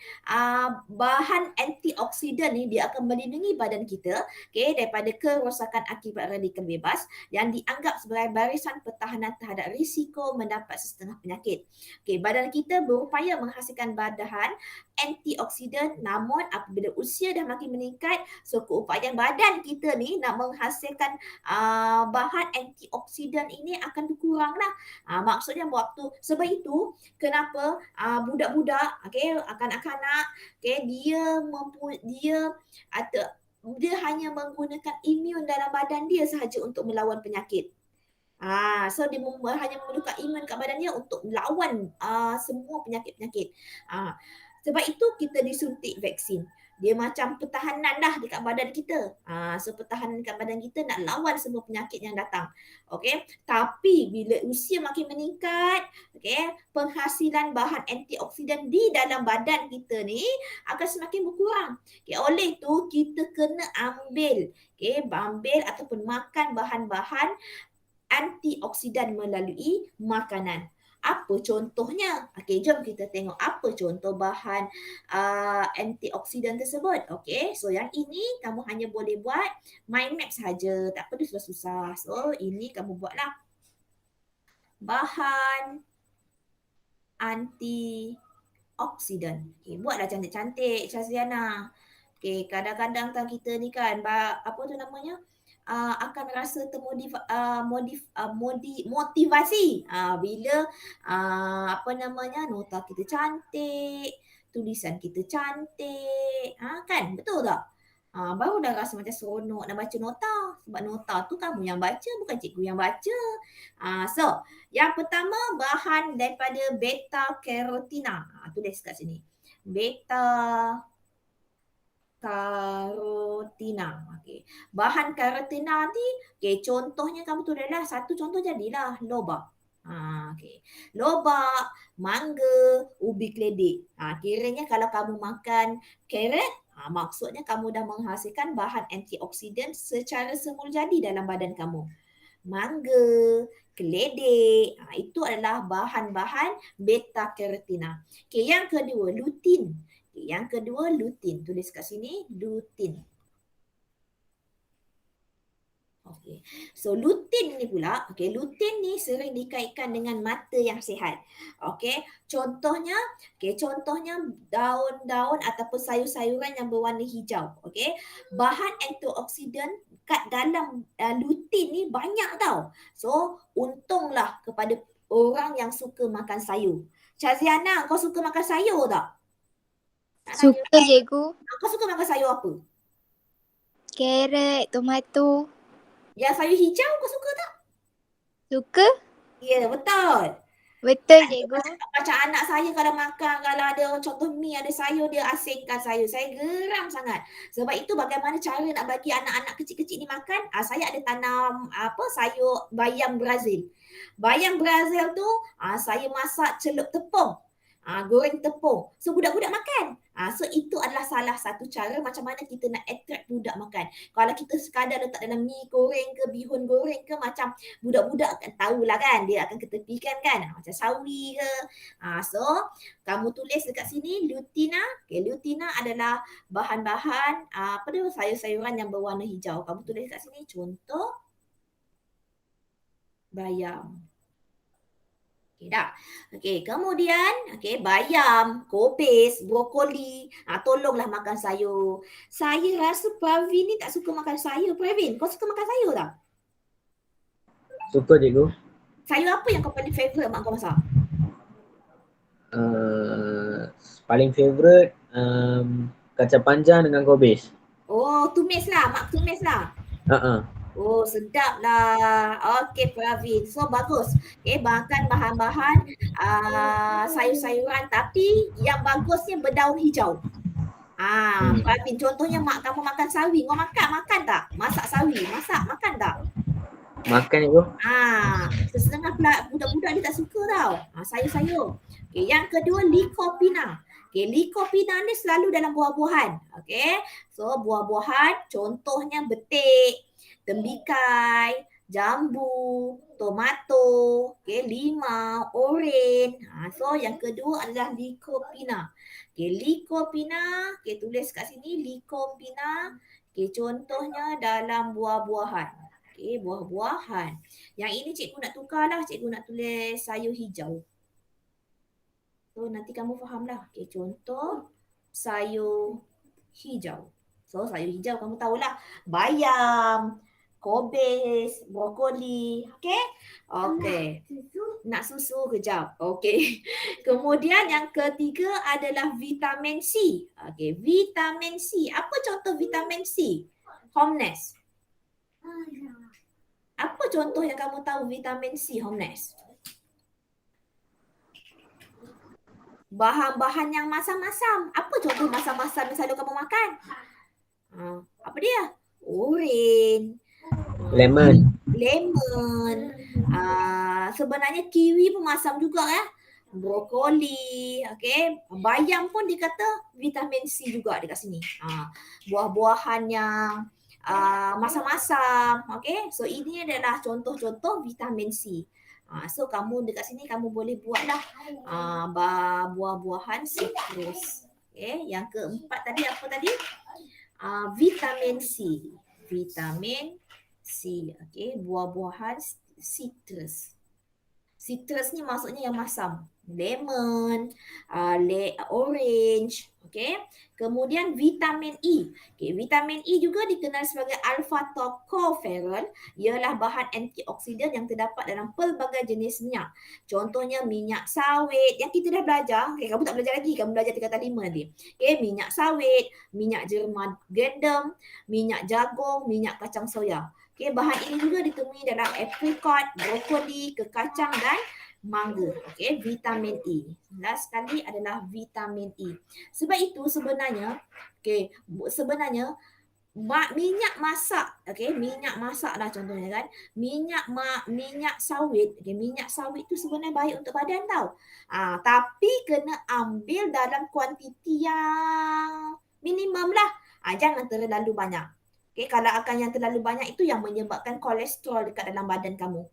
antioksidan ni dia akan melindungi badan kita daripada kerosakan akibat radikal bebas yang dianggap sebagai barisan pertahanan terhadap risiko mendapat sesetengah penyakit. Badan kita berupaya menghasilkan bahan antioksidan, namun apabila usia dah makin meningkat, so keupayaan badan kita ni nak menghasilkan bahan antioksidan ini akan berkurang lah. Maksudnya sebab itu kenapa budak-budak, kanak-kanak, dia hanya menggunakan imun dalam badan dia sahaja untuk melawan penyakit. So dia hanya memerlukan imun kat badan dia untuk melawan semua penyakit-penyakit. Sebab itu kita disuntik vaksin. Dia macam pertahanan dah dekat badan kita. So pertahanan dekat badan kita nak lawan semua penyakit yang datang. Okey. Tapi bila usia makin meningkat, penghasilan bahan antioksidan di dalam badan kita ni akan semakin berkurang. Oleh itu kita kena ambil ataupun makan bahan-bahan antioksidan melalui makanan. Apa contohnya? Jom kita tengok apa contoh bahan antioksidan tersebut. So yang ini kamu hanya boleh buat mind map saja, tak perlu susah-susah. So ini kamu buatlah. Bahan antioksidan. antioksidan. Okay, buatlah cantik-cantik Syazriana. Okay, kadang-kadang kan kita ni kan, apa tu namanya, akan rasa motivasi bila apa namanya, nota kita cantik, tulisan kita cantik, kan, betul tak? Baru dah rasa macam seronok nak baca nota. Sebab nota tu kamu yang baca, bukan cikgu yang baca. So, yang pertama bahan daripada beta carotina. Tulis kat sini. Beta carotina. Okey. Bahan carotina ni, contohnya kamu tulislah, satu contoh jadilah lobak. Okey. Lobak, mangga, ubi keledek. Kiranya kalau kamu makan carrot, maksudnya kamu dah menghasilkan bahan antioksidan secara semula jadi dalam badan kamu. Mangga, keledek, itu adalah bahan-bahan beta carotina. Okey, yang kedua lutein. Yang kedua lutein. Tulis kat sini lutein. Okey. So lutein ni pula, lutein ni sering dikaitkan dengan mata yang sihat. Okey, contohnya daun-daun ataupun sayur-sayuran yang berwarna hijau. Okey. Bahan antioksidan kat dalam lutein ni banyak tau. So untunglah kepada orang yang suka makan sayur. Syazriana, kau suka makan sayur tak? Suka cikgu. Kau suka makan sayur apa? Carrot, tomato. Yang sayur hijau kau suka tak? Suka? Ya, betul. Betul cikgu. Macam anak saya kalau makan, kalau ada contoh mi ada sayur, dia asingkan sayur. Saya geram sangat. Sebab itu bagaimana cara nak bagi anak-anak kecil-kecil ni makan? Saya ada tanam sayur bayam Brazil. Bayam Brazil tu saya masak celup tepung. Goreng tepung. So budak-budak makan. So itu adalah salah satu cara macam mana kita nak attract budak makan. Kalau kita sekadar letak dalam mi goreng ke, bihun goreng ke, macam budak-budak akan tahulah kan, dia akan ketepikan kan, macam sawi ke. So kamu tulis dekat sini luteina. Luteina adalah bahan-bahan sayur-sayuran yang berwarna hijau. Kamu tulis dekat sini contoh bayam. Dah. Kemudian bayam, kobis, brokoli. Tolonglah makan sayur. Saya rasa Pravin ni tak suka makan sayur. Pravin, kau suka makan sayur tak? Suka cikgu. Sayur apa yang kau paling favourite mak kau masak? Paling favourite kacang panjang dengan kobis. Oh, tumis lah. Mak tumis lah. Oh, sedap lah. Okey, Pravin. So, bagus. Makan bahan-bahan sayur-sayuran tapi yang bagusnya berdaun hijau. Pravin, contohnya mak kamu makan sawi. Kau makan tak? Masak sawi. Makan tak? Makan cikgu. Setengah budak-budak dia tak suka tau. Sayur-sayur. Yang kedua, lycopena. Lycopena ni selalu dalam buah-buahan. So, buah-buahan contohnya betik, tembikai, jambu, tomato, limau, oren. So yang kedua adalah lycopena. Lycopena, tulis kat sini lycopena. Contohnya dalam buah-buahan. Buah-buahan. Yang ini cikgu nak tukar lah, cikgu nak tulis sayur hijau. So nanti kamu fahamlah. Contoh sayur hijau. So sayur hijau kamu tahulah, bayam, kobis, brokoli. Okey. Nak susu kejap. Okey. Kemudian yang ketiga adalah vitamin C. Vitamin C. Apa contoh vitamin C? Homnes. Apa contoh yang kamu tahu vitamin C, Homnes? Bahan-bahan yang masam-masam. Apa contoh masam-masam yang selalu kamu makan? Apa dia? Oren. Lemon. Sebenarnya kiwi pun masam juga ya. Brokoli, bayam pun dikata vitamin C juga dekat sini. Buah-buahan yang masam-masam, So ini adalah contoh-contoh vitamin C. So kamu dekat sini kamu boleh buatlah buah-buahan sitrus. Yang keempat tadi apa tadi? Vitamin C. Vitamin C. Buah-buahan citrus. Citrus ni maksudnya yang masam. lemon, orange, okey. Kemudian vitamin E. Okey, vitamin E juga dikenal sebagai alpha tocopherol, ialah bahan antioksidan yang terdapat dalam pelbagai jenis minyak. Contohnya minyak sawit yang kita dah belajar. Okey, kamu tak belajar lagi, kamu belajar tingkatan 5 nanti. Okey, minyak sawit, minyak jerman gandum, minyak jagung, minyak kacang soya. Okey, bahan ini juga ditemui dalam apricot, brokoli, kekacang dan mangga. Okey, vitamin E. Last sekali adalah vitamin E. Sebab itu sebenarnya, sebenarnya minyak masak, minyak masak lah contohnya kan. Minyak sawit, minyak sawit tu sebenarnya baik untuk badan tau. Tapi kena ambil dalam kuantiti yang minimum lah. Jangan terlalu banyak. Kalau akan yang terlalu banyak itu yang menyebabkan kolesterol dekat dalam badan kamu.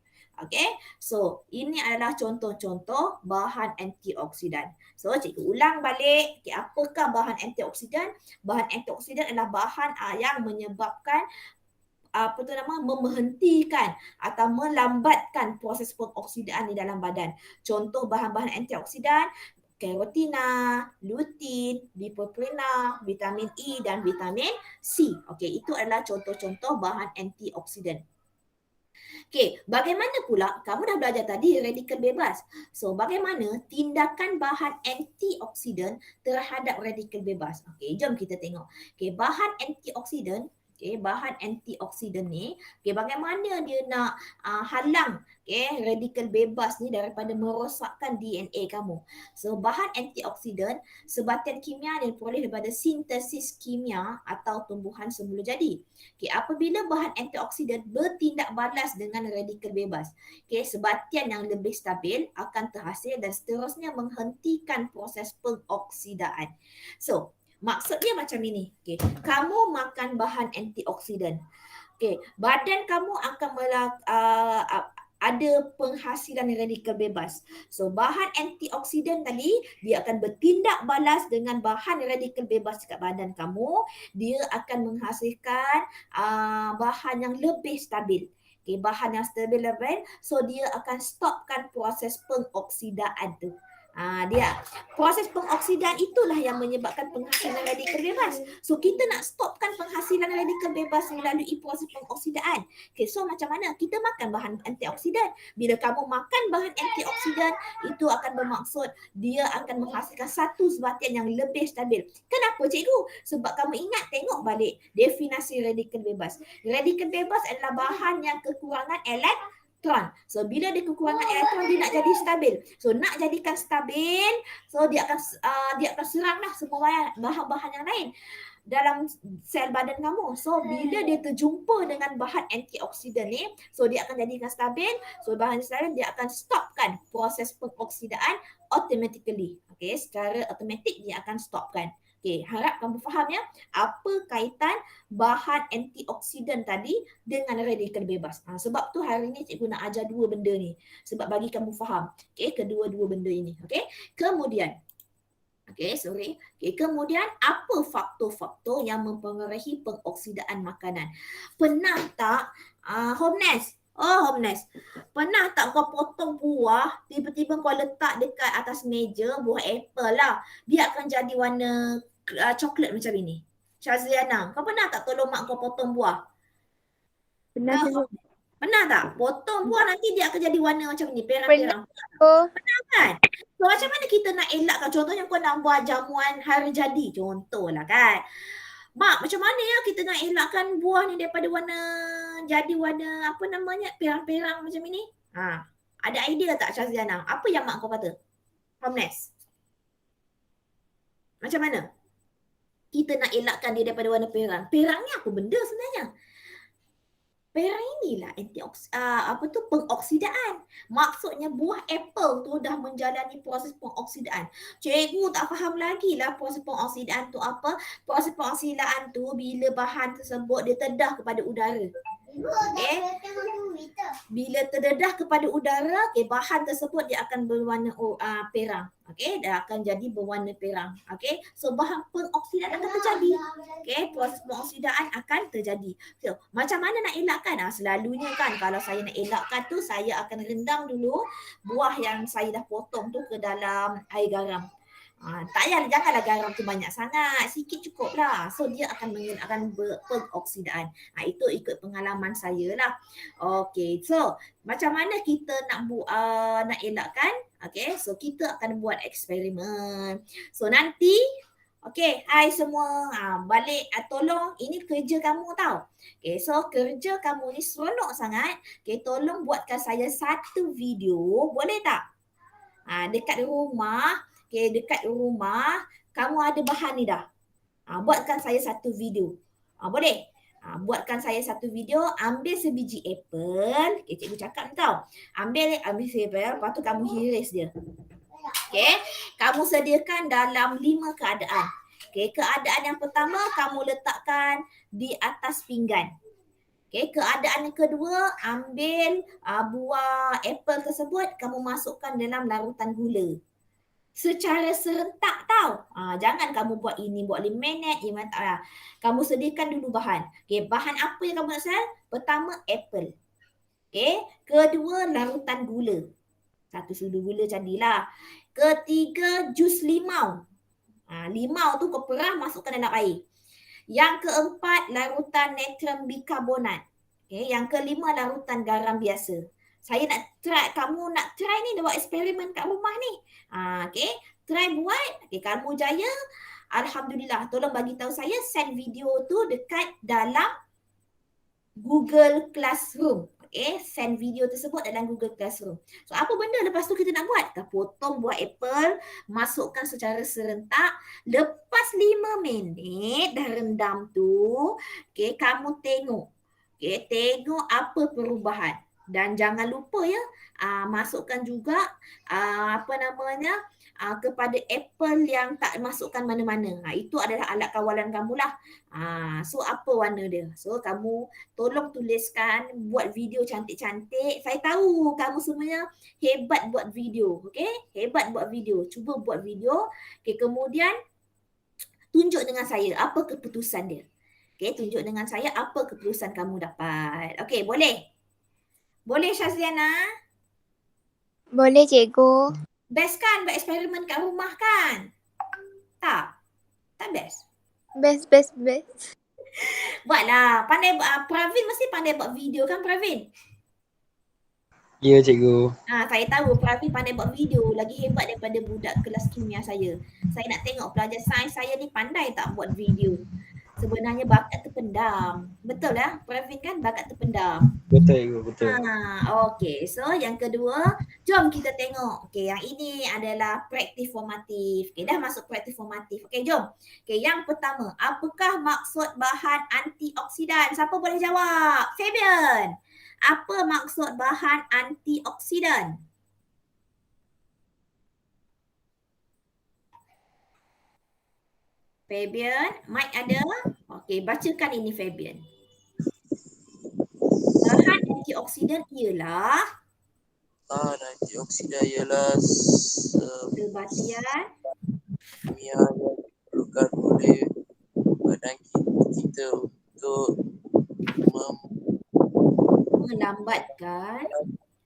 So ini adalah contoh-contoh bahan antioksidan. So cikgu ulang balik, apakah bahan antioksidan? Bahan antioksidan adalah bahan yang menyebabkan menghentikan atau melambatkan proses pengoksidaan di dalam badan. Contoh bahan-bahan antioksidan, karotina, lutein, lipoprena, vitamin E dan vitamin C. Itu adalah contoh-contoh bahan antioksidan. Bagaimana pula kamu dah belajar tadi radikal bebas. So, bagaimana tindakan bahan antioksidan terhadap radikal bebas? Jom kita tengok. Bahan antioksidan, bahan antioksidan ni, bagaimana dia nak halang radikal bebas ni daripada merosakkan DNA kamu. So, bahan antioksidan sebatian kimia yang diperoleh daripada sintesis kimia atau tumbuhan semula jadi. Apabila bahan antioksidan bertindak balas dengan radikal bebas, sebatian yang lebih stabil akan terhasil dan seterusnya menghentikan proses pengoksidaan. So, maksudnya macam ini. Kamu makan bahan antioksidan. Badan kamu akan ada penghasilan radikal bebas. So, bahan antioksidan tadi, dia akan bertindak balas dengan bahan radikal bebas dekat badan kamu. Dia akan menghasilkan bahan yang lebih stabil. Bahan yang stabil level, so dia akan stopkan proses pengoksidaan tu. Dia proses pengoksidaan itulah yang menyebabkan penghasilan radikal bebas. So kita nak stopkan penghasilan radikal bebas melalui proses pengoksidaan. So macam mana? Kita makan bahan antioksidan. Bila kamu makan bahan antioksidan, itu akan bermaksud dia akan menghasilkan satu sebatian yang lebih stabil. Kenapa cikgu? Sebab kamu ingat, tengok balik definisi radikal bebas. Radikal bebas adalah bahan yang kekurangan elektron. So bila dia kekurangan elektron, dia nak jadi stabil. So nak jadikan stabil, so dia akan seranglah semua bahan-bahan yang lain dalam sel badan kamu. So bila dia terjumpa dengan bahan antioksidan ni, so dia akan jadikan stabil. So bahan stabil dia akan stopkan proses pengoksidaan automatically. Secara automatik dia akan stopkan. Harap kamu faham ya, apa kaitan bahan antioksidan tadi dengan radikal bebas. Sebab tu hari ni cikgu nak ajar dua benda ni. Sebab bagi kamu faham, kedua-dua benda ini. Kemudian, kemudian apa faktor-faktor yang mempengaruhi pengoksidaan makanan? Pernah tak, Homnes? Homnes, pernah tak kau potong buah, tiba-tiba kau letak dekat atas meja, buah apple lah. Dia akan jadi warna coklat macam ini. Syaziana, kau pernah tak tolong mak kau potong buah? Pernah cikgu. Pernah tak? Potong buah nanti dia akan jadi warna macam ni, perang-perang. Oh, Pernah kan? So macam mana kita nak elakkan? Contohnya kau nak buat jamuan hari jadi, contohlah kan. Mak, macam mana ya kita nak elakkan buah ni daripada jadi warna apa namanya, perang-perang macam ini? Ada idea tak Syaziana? Apa yang mak kau kata? Homnes. Macam mana kita nak elakkan dia daripada warna perang? Perang ni apa benda sebenarnya? Perang inilah pengoksidaan. Maksudnya buah apple tu dah menjalani proses pengoksidaan. Cikgu tak faham lagi lah proses pengoksidaan tu apa. Proses pengoksidaan tu bila bahan tersebut dia terdedah kepada udara. Okey. Bila terdedah kepada udara, bahan tersebut dia akan berwarna perang. Okey, dia akan jadi berwarna perang. Okey, so bahan pengoksidaan akan terjadi. Okey, proses pengoksidaan akan terjadi. So, macam mana nak elakkan? Selalunya kan kalau saya nak elakkan tu, saya akan rendam dulu buah yang saya dah potong tu ke dalam air garam. Tak payah, janganlah garam tu banyak sangat, sikit cukup lah. So dia akan mengelakkan pengoksidaan. Itu ikut pengalaman saya lah. Okay, so macam mana kita nak elakkan? Okay, so kita akan buat eksperimen. So nanti, okay, hai semua, balik tolong, ini kerja kamu tau. Okay, so kerja kamu ni seronok sangat. Okay, tolong buatkan saya satu video, boleh tak? Dekat rumah, dekat rumah kamu ada bahan ni dah. Buatkan saya satu video. Boleh? Buatkan saya satu video, ambil sebiji apple. Cikgu cakap ni tau. Ambil sebiji apple, lepas tu kamu hiris dia. Okay, kamu sediakan dalam 5 keadaan. Okay, keadaan yang pertama kamu letakkan di atas pinggan. Okay, keadaan yang kedua, ambil buah apple tersebut, kamu masukkan dalam larutan gula. Secara serentak tau. Jangan kamu buat ini, buat 5 minit, kamu sediakan dulu bahan. Okay, bahan apa yang kamu nak sel? Pertama, apple. Okay, kedua, larutan gula. 1 sudu gula jadilah. Ketiga, jus limau. Limau tu kau perah, masukkan dalam air. Yang keempat, larutan natrium bikarbonat. Okay, yang kelima, larutan garam biasa. Saya nak try, kamu nak try ni, buat eksperimen kat rumah ni. Okay, try buat. Okay, kamu jaya, alhamdulillah. Tolong bagi tahu saya, send video tu dekat dalam Google Classroom. Okay, send video tersebut dalam Google Classroom. So, apa benda lepas tu kita nak buat? Kita potong buah apple, masukkan secara serentak. Lepas 5 minit dah rendam tu, okay, kamu tengok. Okay, tengok apa perubahan. Dan jangan lupa ya, masukkan juga kepada apple yang tak masukkan mana-mana. Itu adalah alat kawalan kamu lah. So apa warna dia? So kamu tolong tuliskan, buat video cantik-cantik. Saya tahu kamu semuanya hebat buat video. Okay? Hebat buat video. Cuba buat video. Okay, kemudian tunjuk dengan saya apa keputusan dia. Okay, tunjuk dengan saya apa keputusan kamu dapat. Okay, boleh? Boleh Syazliana? Boleh cikgu. Best kan buat eksperimen kat rumah kan? Tak? Tak best? Best. Buatlah. Pandai Pravin mesti pandai buat video kan Pravin? Ya cikgu. Saya tahu Pravin pandai buat video. Lagi hebat daripada budak kelas kimia saya. Saya nak tengok pelajar sains saya ni pandai tak buat video. Sebenarnya bakat terpendam. Betul lah Pravin kan, bakat terpendam. Betul cikgu, betul. Okey, so yang kedua, jom kita tengok. Okey, yang ini adalah praktik formatif. Okey, dah masuk praktik formatif. Okey, jom. Okey, yang pertama, apakah maksud bahan antioksidan? Siapa boleh jawab? Fabian. Apa maksud bahan antioksidan? Fabian, mic ada? Okey, bacakan ini Fabian. Bahan antioksidan ialah Bahan antioksidan ialah sebatian kimia yang diperlukan oleh badan kita untuk melambatkan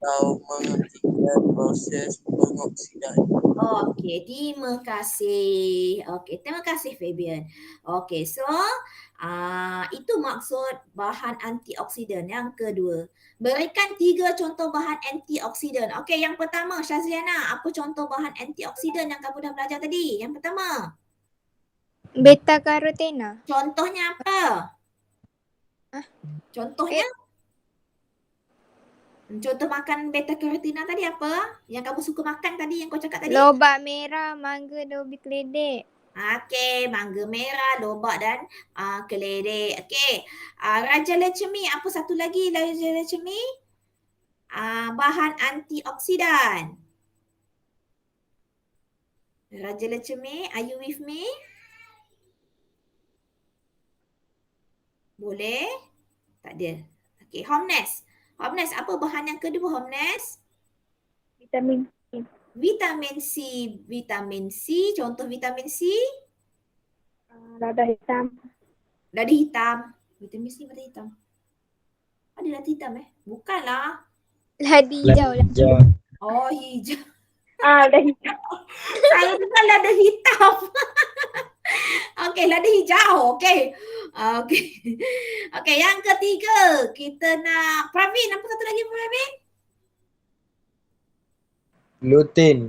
atau menghentikan proses pengoksidan. Okey, terima kasih. Okey, terima kasih Fabian. Okey, so itu maksud bahan antioksidan. Yang kedua, berikan 3 contoh bahan antioksidan. Okey, yang pertama Syazliana, apa contoh bahan antioksidan yang kamu dah belajar tadi? Yang pertama. Beta carotene. Contohnya apa? Contohnya? Contoh makan beta carotene tadi apa? Yang kamu suka makan tadi, yang kau cakap tadi? Lobak merah, mangga dan ubi keledek. Okey, mangga merah, lobak dan keledek. Okey. Raja lecemi, apa satu lagi raja lecemi? Bahan antioksidan. Raja lecemi, are you with me? Boleh? Tak ada. Okay, Homnes. Homnes, apa bahan yang kedua Homnes? Vitamin C. Vitamin C. Vitamin C, contoh vitamin C, Lada hitam. lada hitam. Vitamin C lada hitam. Ada lada hitam Bukanlah. Ladi hijau lah. Hijau. Oh, hijau. Lada hitam. Saya bukan lada hitam. Okey, lada hijau. Okey. Okey. Okey, yang ketiga, kita nak Pravin, apa satu lagi Pravin? Lutein.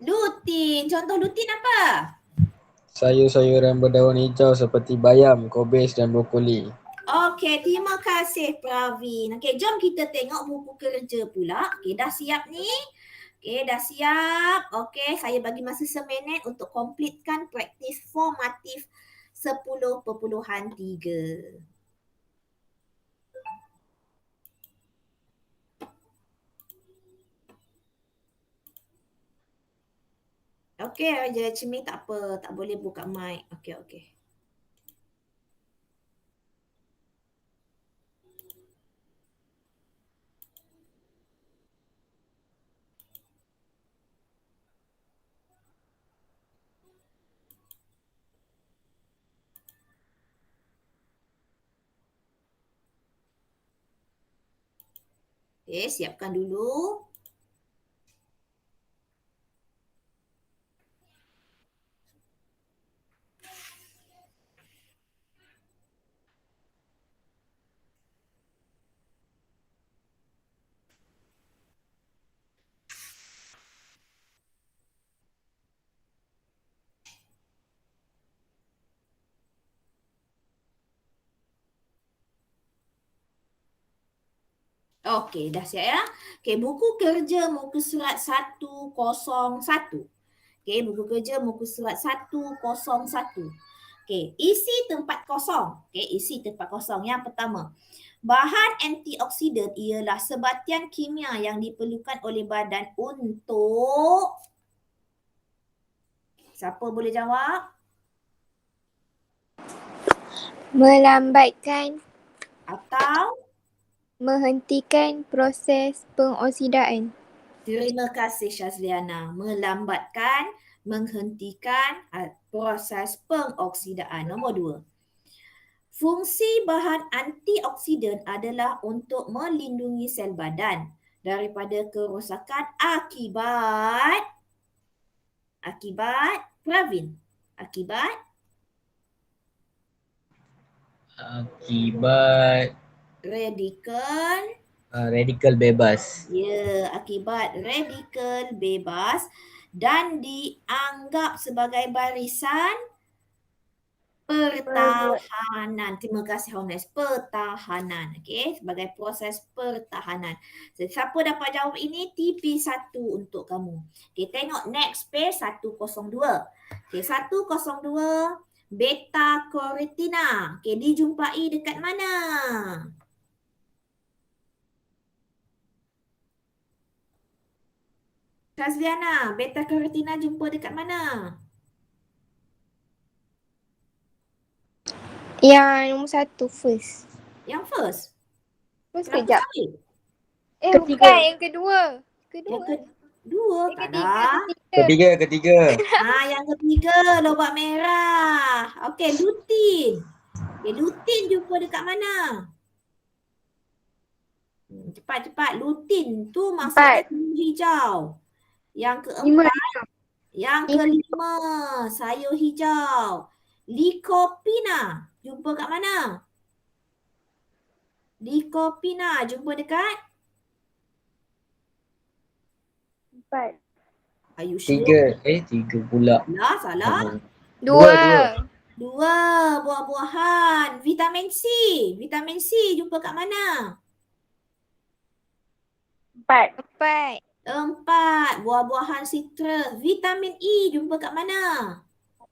Lutein. Contoh lutein apa? Sayur-sayuran berdaun hijau seperti bayam, kobis dan brokoli. Okey, terima kasih Pravin. Okey, jom kita tengok buku kerja pula. Okey, dah siap ni? Okey, dah siap. Okey, saya bagi masa seminit untuk komplitkan praktis formatif 10.3. Okey, Raja Cimi tak apa, tak boleh buka mic. Okey, okey. Okey, siapkan dulu. Okey, dah siap ya. Okey, buku kerja muka surat 101. Okey, buku kerja muka surat 101. Okey, isi tempat kosong. Okey, isi tempat kosong. Yang pertama, bahan antioksidan ialah sebatian kimia yang diperlukan oleh badan untuk... Siapa boleh jawab? Melambatkan, Atau? menghentikan proses pengoksidaan. Terima kasih Syazliana. Melambatkan, menghentikan proses pengoksidaan. Nombor 2. Fungsi bahan antioksidan adalah untuk melindungi sel badan daripada kerosakan akibat Pravin. Akibat radikal bebas. Ya, akibat radikal bebas dan dianggap sebagai barisan pertahanan. Terima kasih Honest. Pertahanan. Okey, sebagai proses pertahanan. Siapa dapat jawab ini? TP1 untuk kamu. Okey, tengok next page 102. Okey, 102 beta carotene. Okey, dijumpai dekat mana? Kazliana, beta carotene jumpa dekat mana? Yang nombor 1 first. Yang first. First Kelapa kejap. sawit. Ketiga. Bukan yang kedua. Yang kedua tak Ketiga. ada. Ketiga. Yang ketiga lobak merah. Okey, lutein. Okey, lutein jumpa dekat mana? Cepat-cepat. Lutein tu maksudnya sayur hijau. Yang keempat, yang kelima, sayur hijau. Lycopene jumpa kat mana? Lycopene jumpa dekat? 4. Are you sure? Tiga pula. Salah. Dua. Dua buah-buahan. Vitamin C. Vitamin C jumpa kat mana? 4. 4. Buah-buahan citrus. Vitamin E jumpa kat mana?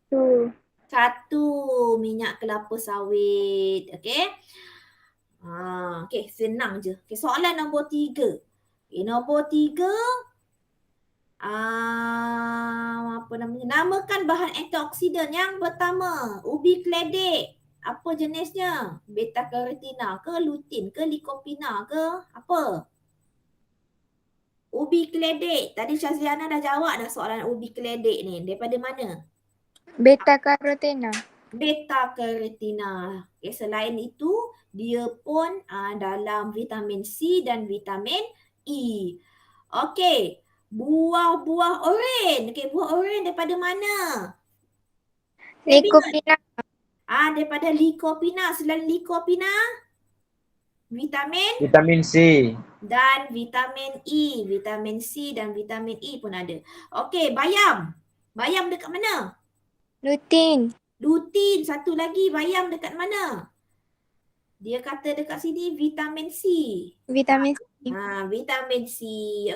1. 1. Minyak kelapa sawit. Okey. Okey, senang je. Okey, soalan nombor 3. Okey, nombor 3. Apa namanya? Namakan bahan antioksidan yang pertama. Ubi keledek. Apa jenisnya? Beta karotina ke, lutein ke, likopina ke? Apa? Ubi keledek. Tadi Syazliana dah jawab dah soalan ubi keledek ni. Daripada mana? Beta carotene. Beta karotina. Okay, selain itu, dia pun dalam vitamin C dan vitamin E. Okey, buah-buah oren. Okey, buah oren daripada mana? Lycopena. Daripada lycopena. Selain lycopena, vitamin Vitamin C. dan vitamin E. Vitamin C dan vitamin E pun ada. Okey, bayam. Bayam dekat mana? Lutein. Lutein. Satu lagi, bayam dekat mana? Dia kata dekat sini vitamin C. Vitamin C. Vitamin C.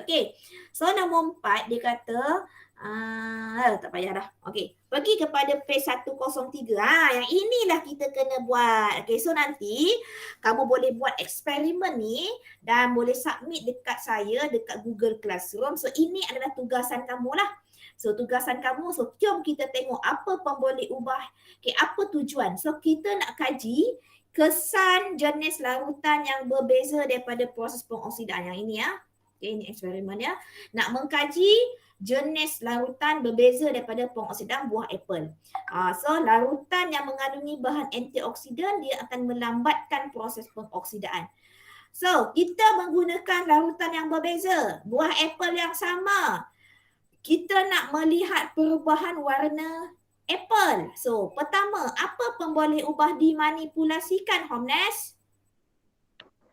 Okey. So nombor 4 dia kata tak payah dah. Okey. Pergi kepada page 103. Yang inilah kita kena buat. Okey, so nanti kamu boleh buat eksperimen ni dan boleh submit dekat saya dekat Google Classroom. So ini adalah tugasan kamu lah. So tugasan kamu, so jom kita tengok apa pemboleh ubah. Okey, apa tujuan? So kita nak kaji kesan jenis larutan yang berbeza daripada proses pengoksidaan. Yang ini ya. Okay, ini eksperimen ya. Nak mengkaji jenis larutan berbeza daripada pengoksidaan buah apple. So larutan yang mengandungi bahan antioksidan dia akan melambatkan proses pengoksidaan. So kita menggunakan larutan yang berbeza, buah apple yang sama. Kita nak melihat perubahan warna apple. So, pertama, apa pemboleh ubah dimanipulasikan, Homnes?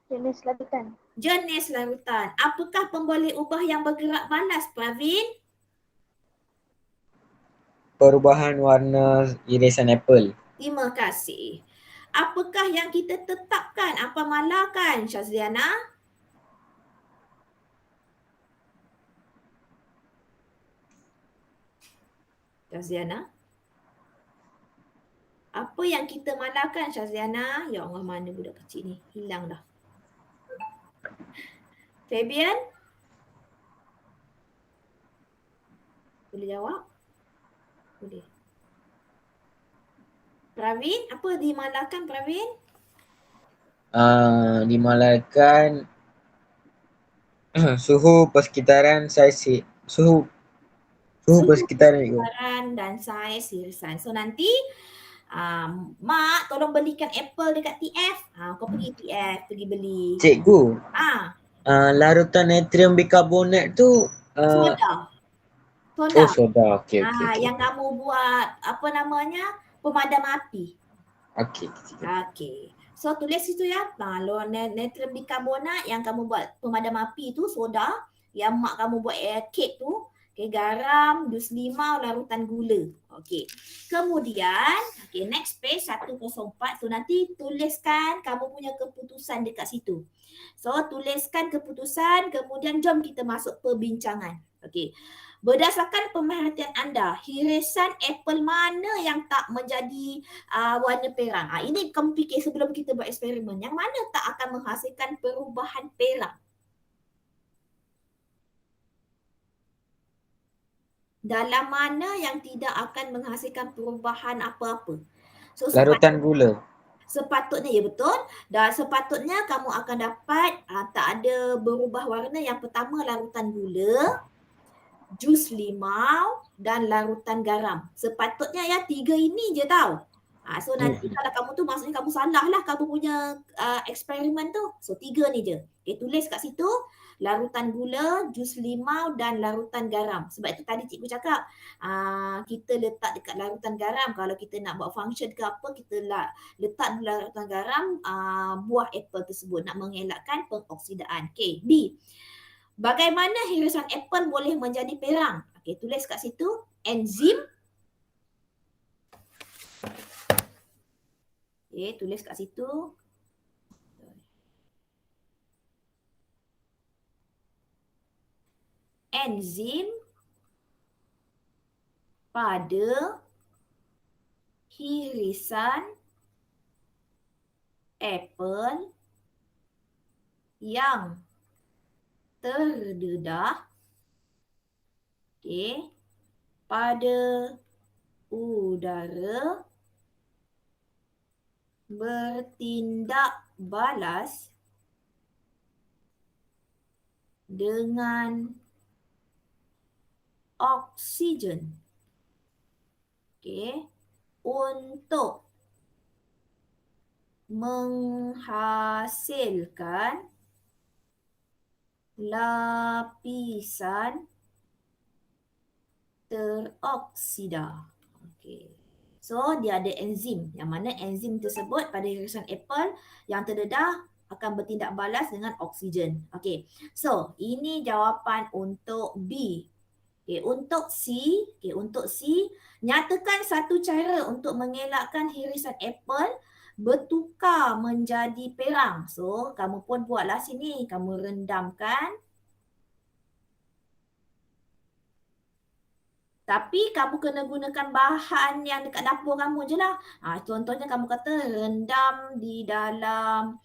Jenis larutan. Jenis larutan. Apakah pemboleh ubah yang bergerak balas, Pravin? Perubahan warna irisan apple. Terima kasih. Apakah yang kita tetapkan? Apa malakan, Syazliana? Syazliana? Apa yang kita malakan, Syazliana? Ya Allah, mana budak kecil ni? Hilang dah. Fabian? Boleh jawab? Boleh. Pravin, apa dimalakan, Pravin? Dimalakan suhu persekitaran saiz suhu persekitaran itu. Persekitaran dan saiz irisan. So nanti Mak tolong belikan apple dekat TF. Kau pergi TF, pergi beli. Cikgu, larutan natrium bikarbonat tu Soda. oh soda. Okey. Yang kamu buat apa namanya? Pemadam api. Okey. So tulis situ ya. Natrium bikarbonat yang kamu buat pemadam api tu soda, yang mak kamu buat kek tu. Okay, garam, dus limau, larutan gula. Okey. Kemudian, next page 104. So nanti tuliskan kamu punya keputusan dekat situ. So tuliskan keputusan, kemudian jom kita masuk perbincangan. Okey. Berdasarkan pemerhatian anda, hirisan apple mana yang tak menjadi warna perang? Ini kamu fikir sebelum kita buat eksperimen. Yang mana tak akan menghasilkan perubahan perang? Dalam mana yang tidak akan menghasilkan perubahan apa-apa? So, larutan gula. Sepatutnya, ya betul. Dan sepatutnya kamu akan dapat tak ada berubah warna. Yang pertama larutan gula, jus limau dan larutan garam. Sepatutnya ya 3 ini je tau. So nanti kalau kamu tu maksudnya kamu salah lah kamu punya eksperimen tu. So 3 ni je. Okay, tulis kat situ larutan gula, jus limau dan larutan garam. Sebab itu tadi cikgu cakap kita letak dekat larutan garam. Kalau kita nak buat function ke apa, kita letak larutan garam buah apple tersebut nak mengelakkan pengoksidaan. Okay, B. Bagaimana hirisan apple boleh menjadi perang? Okay, tulis kat situ enzim. Okay, tulis kat situ. Enzim pada hirisan apple yang terdedah pada udara bertindak balas dengan oksigen. Okey, untuk menghasilkan lapisan teroksida. Okey. So dia ada enzim, yang mana enzim tersebut pada irisan apple yang terdedah akan bertindak balas dengan oksigen. Okey. So ini jawapan untuk B. Okey, untuk C, nyatakan satu cara untuk mengelakkan irisan apple bertukar menjadi perang. So kamu pun buatlah sini, kamu rendamkan. Tapi kamu kena gunakan bahan yang dekat dapur kamu je lah. Contohnya kamu kata rendam di dalam,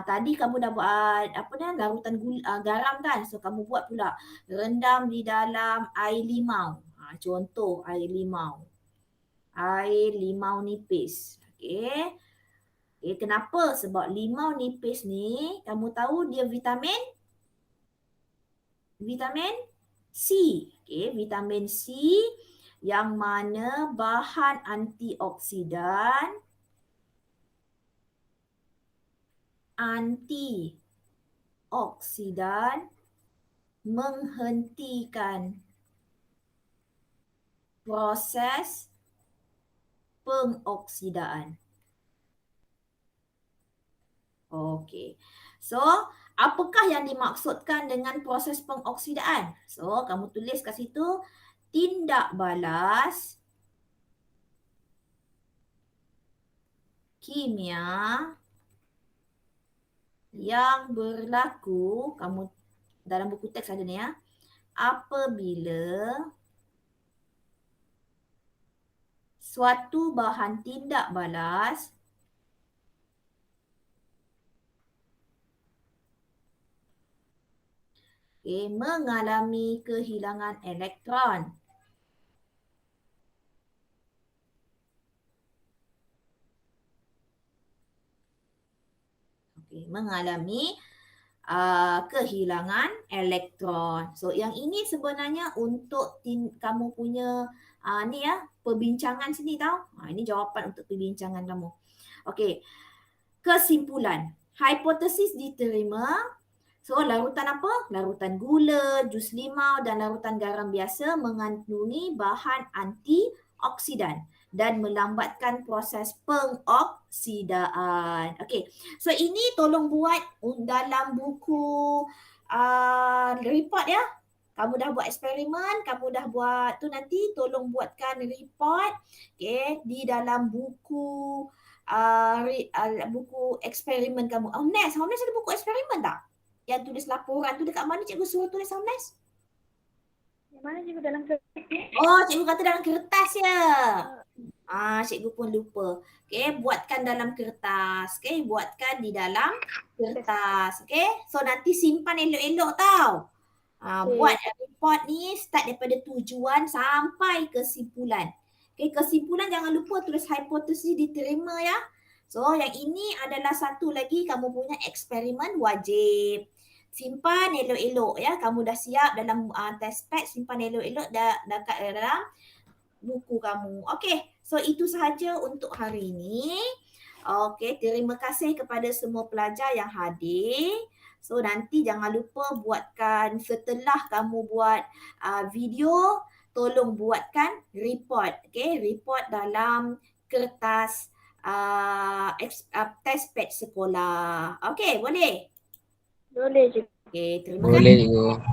tadi kamu dah buat larutan garam kan. So kamu buat pula rendam di dalam air limau. Contoh air limau. Air limau nipis. Okey. Kenapa? Sebab limau nipis ni kamu tahu dia vitamin C. Okey, vitamin C yang mana bahan antioksidan menghentikan proses pengoksidaan. Okey. So, apakah yang dimaksudkan dengan proses pengoksidaan? So, kamu tulis kat situ tindak balas kimia yang berlaku, kamu dalam buku teks ada ni ya, apabila suatu bahan tindak balas mengalami kehilangan elektron. Mengalami kehilangan elektron. So yang ini sebenarnya untuk kamu punya ni ya, perbincangan sini tau. Ini jawapan untuk perbincangan kamu. Okey. Kesimpulan. Hipotesis diterima. So larutan apa? Larutan gula, jus limau dan larutan garam biasa mengandungi bahan antioksidan dan melambatkan proses pengoksidaan. Okey. So ini tolong buat dalam buku report ya. Kamu dah buat eksperimen, kamu dah buat tu, nanti tolong buatkan report di dalam buku buku eksperimen kamu. Homnes ada buku eksperimen tak? Yang tulis laporan tu dekat mana cikgu suruh tulis Homnes? Yang mana cikgu dalam kertas? Oh, cikgu kata dalam kertas ya. Cikgu pun lupa. Okey, buatkan dalam kertas. Okey, buatkan di dalam kertas. Okey, so nanti simpan elok-elok tau. Buat report ni start daripada tujuan sampai kesimpulan. Okey, kesimpulan jangan lupa tulis hipotesis diterima ya. So yang ini adalah satu lagi kamu punya eksperimen wajib. Simpan elok-elok ya. Kamu dah siap dalam test pad, simpan elok-elok dekat dalam buku kamu. Okey, so itu sahaja untuk hari ini. Okey, terima kasih kepada semua pelajar yang hadir. So nanti jangan lupa buatkan, setelah kamu buat video, tolong buatkan report. Okey, report dalam kertas test pad sekolah. Okey, boleh? Boleh cikgu. Okey, terima kasih. Boleh cikgu.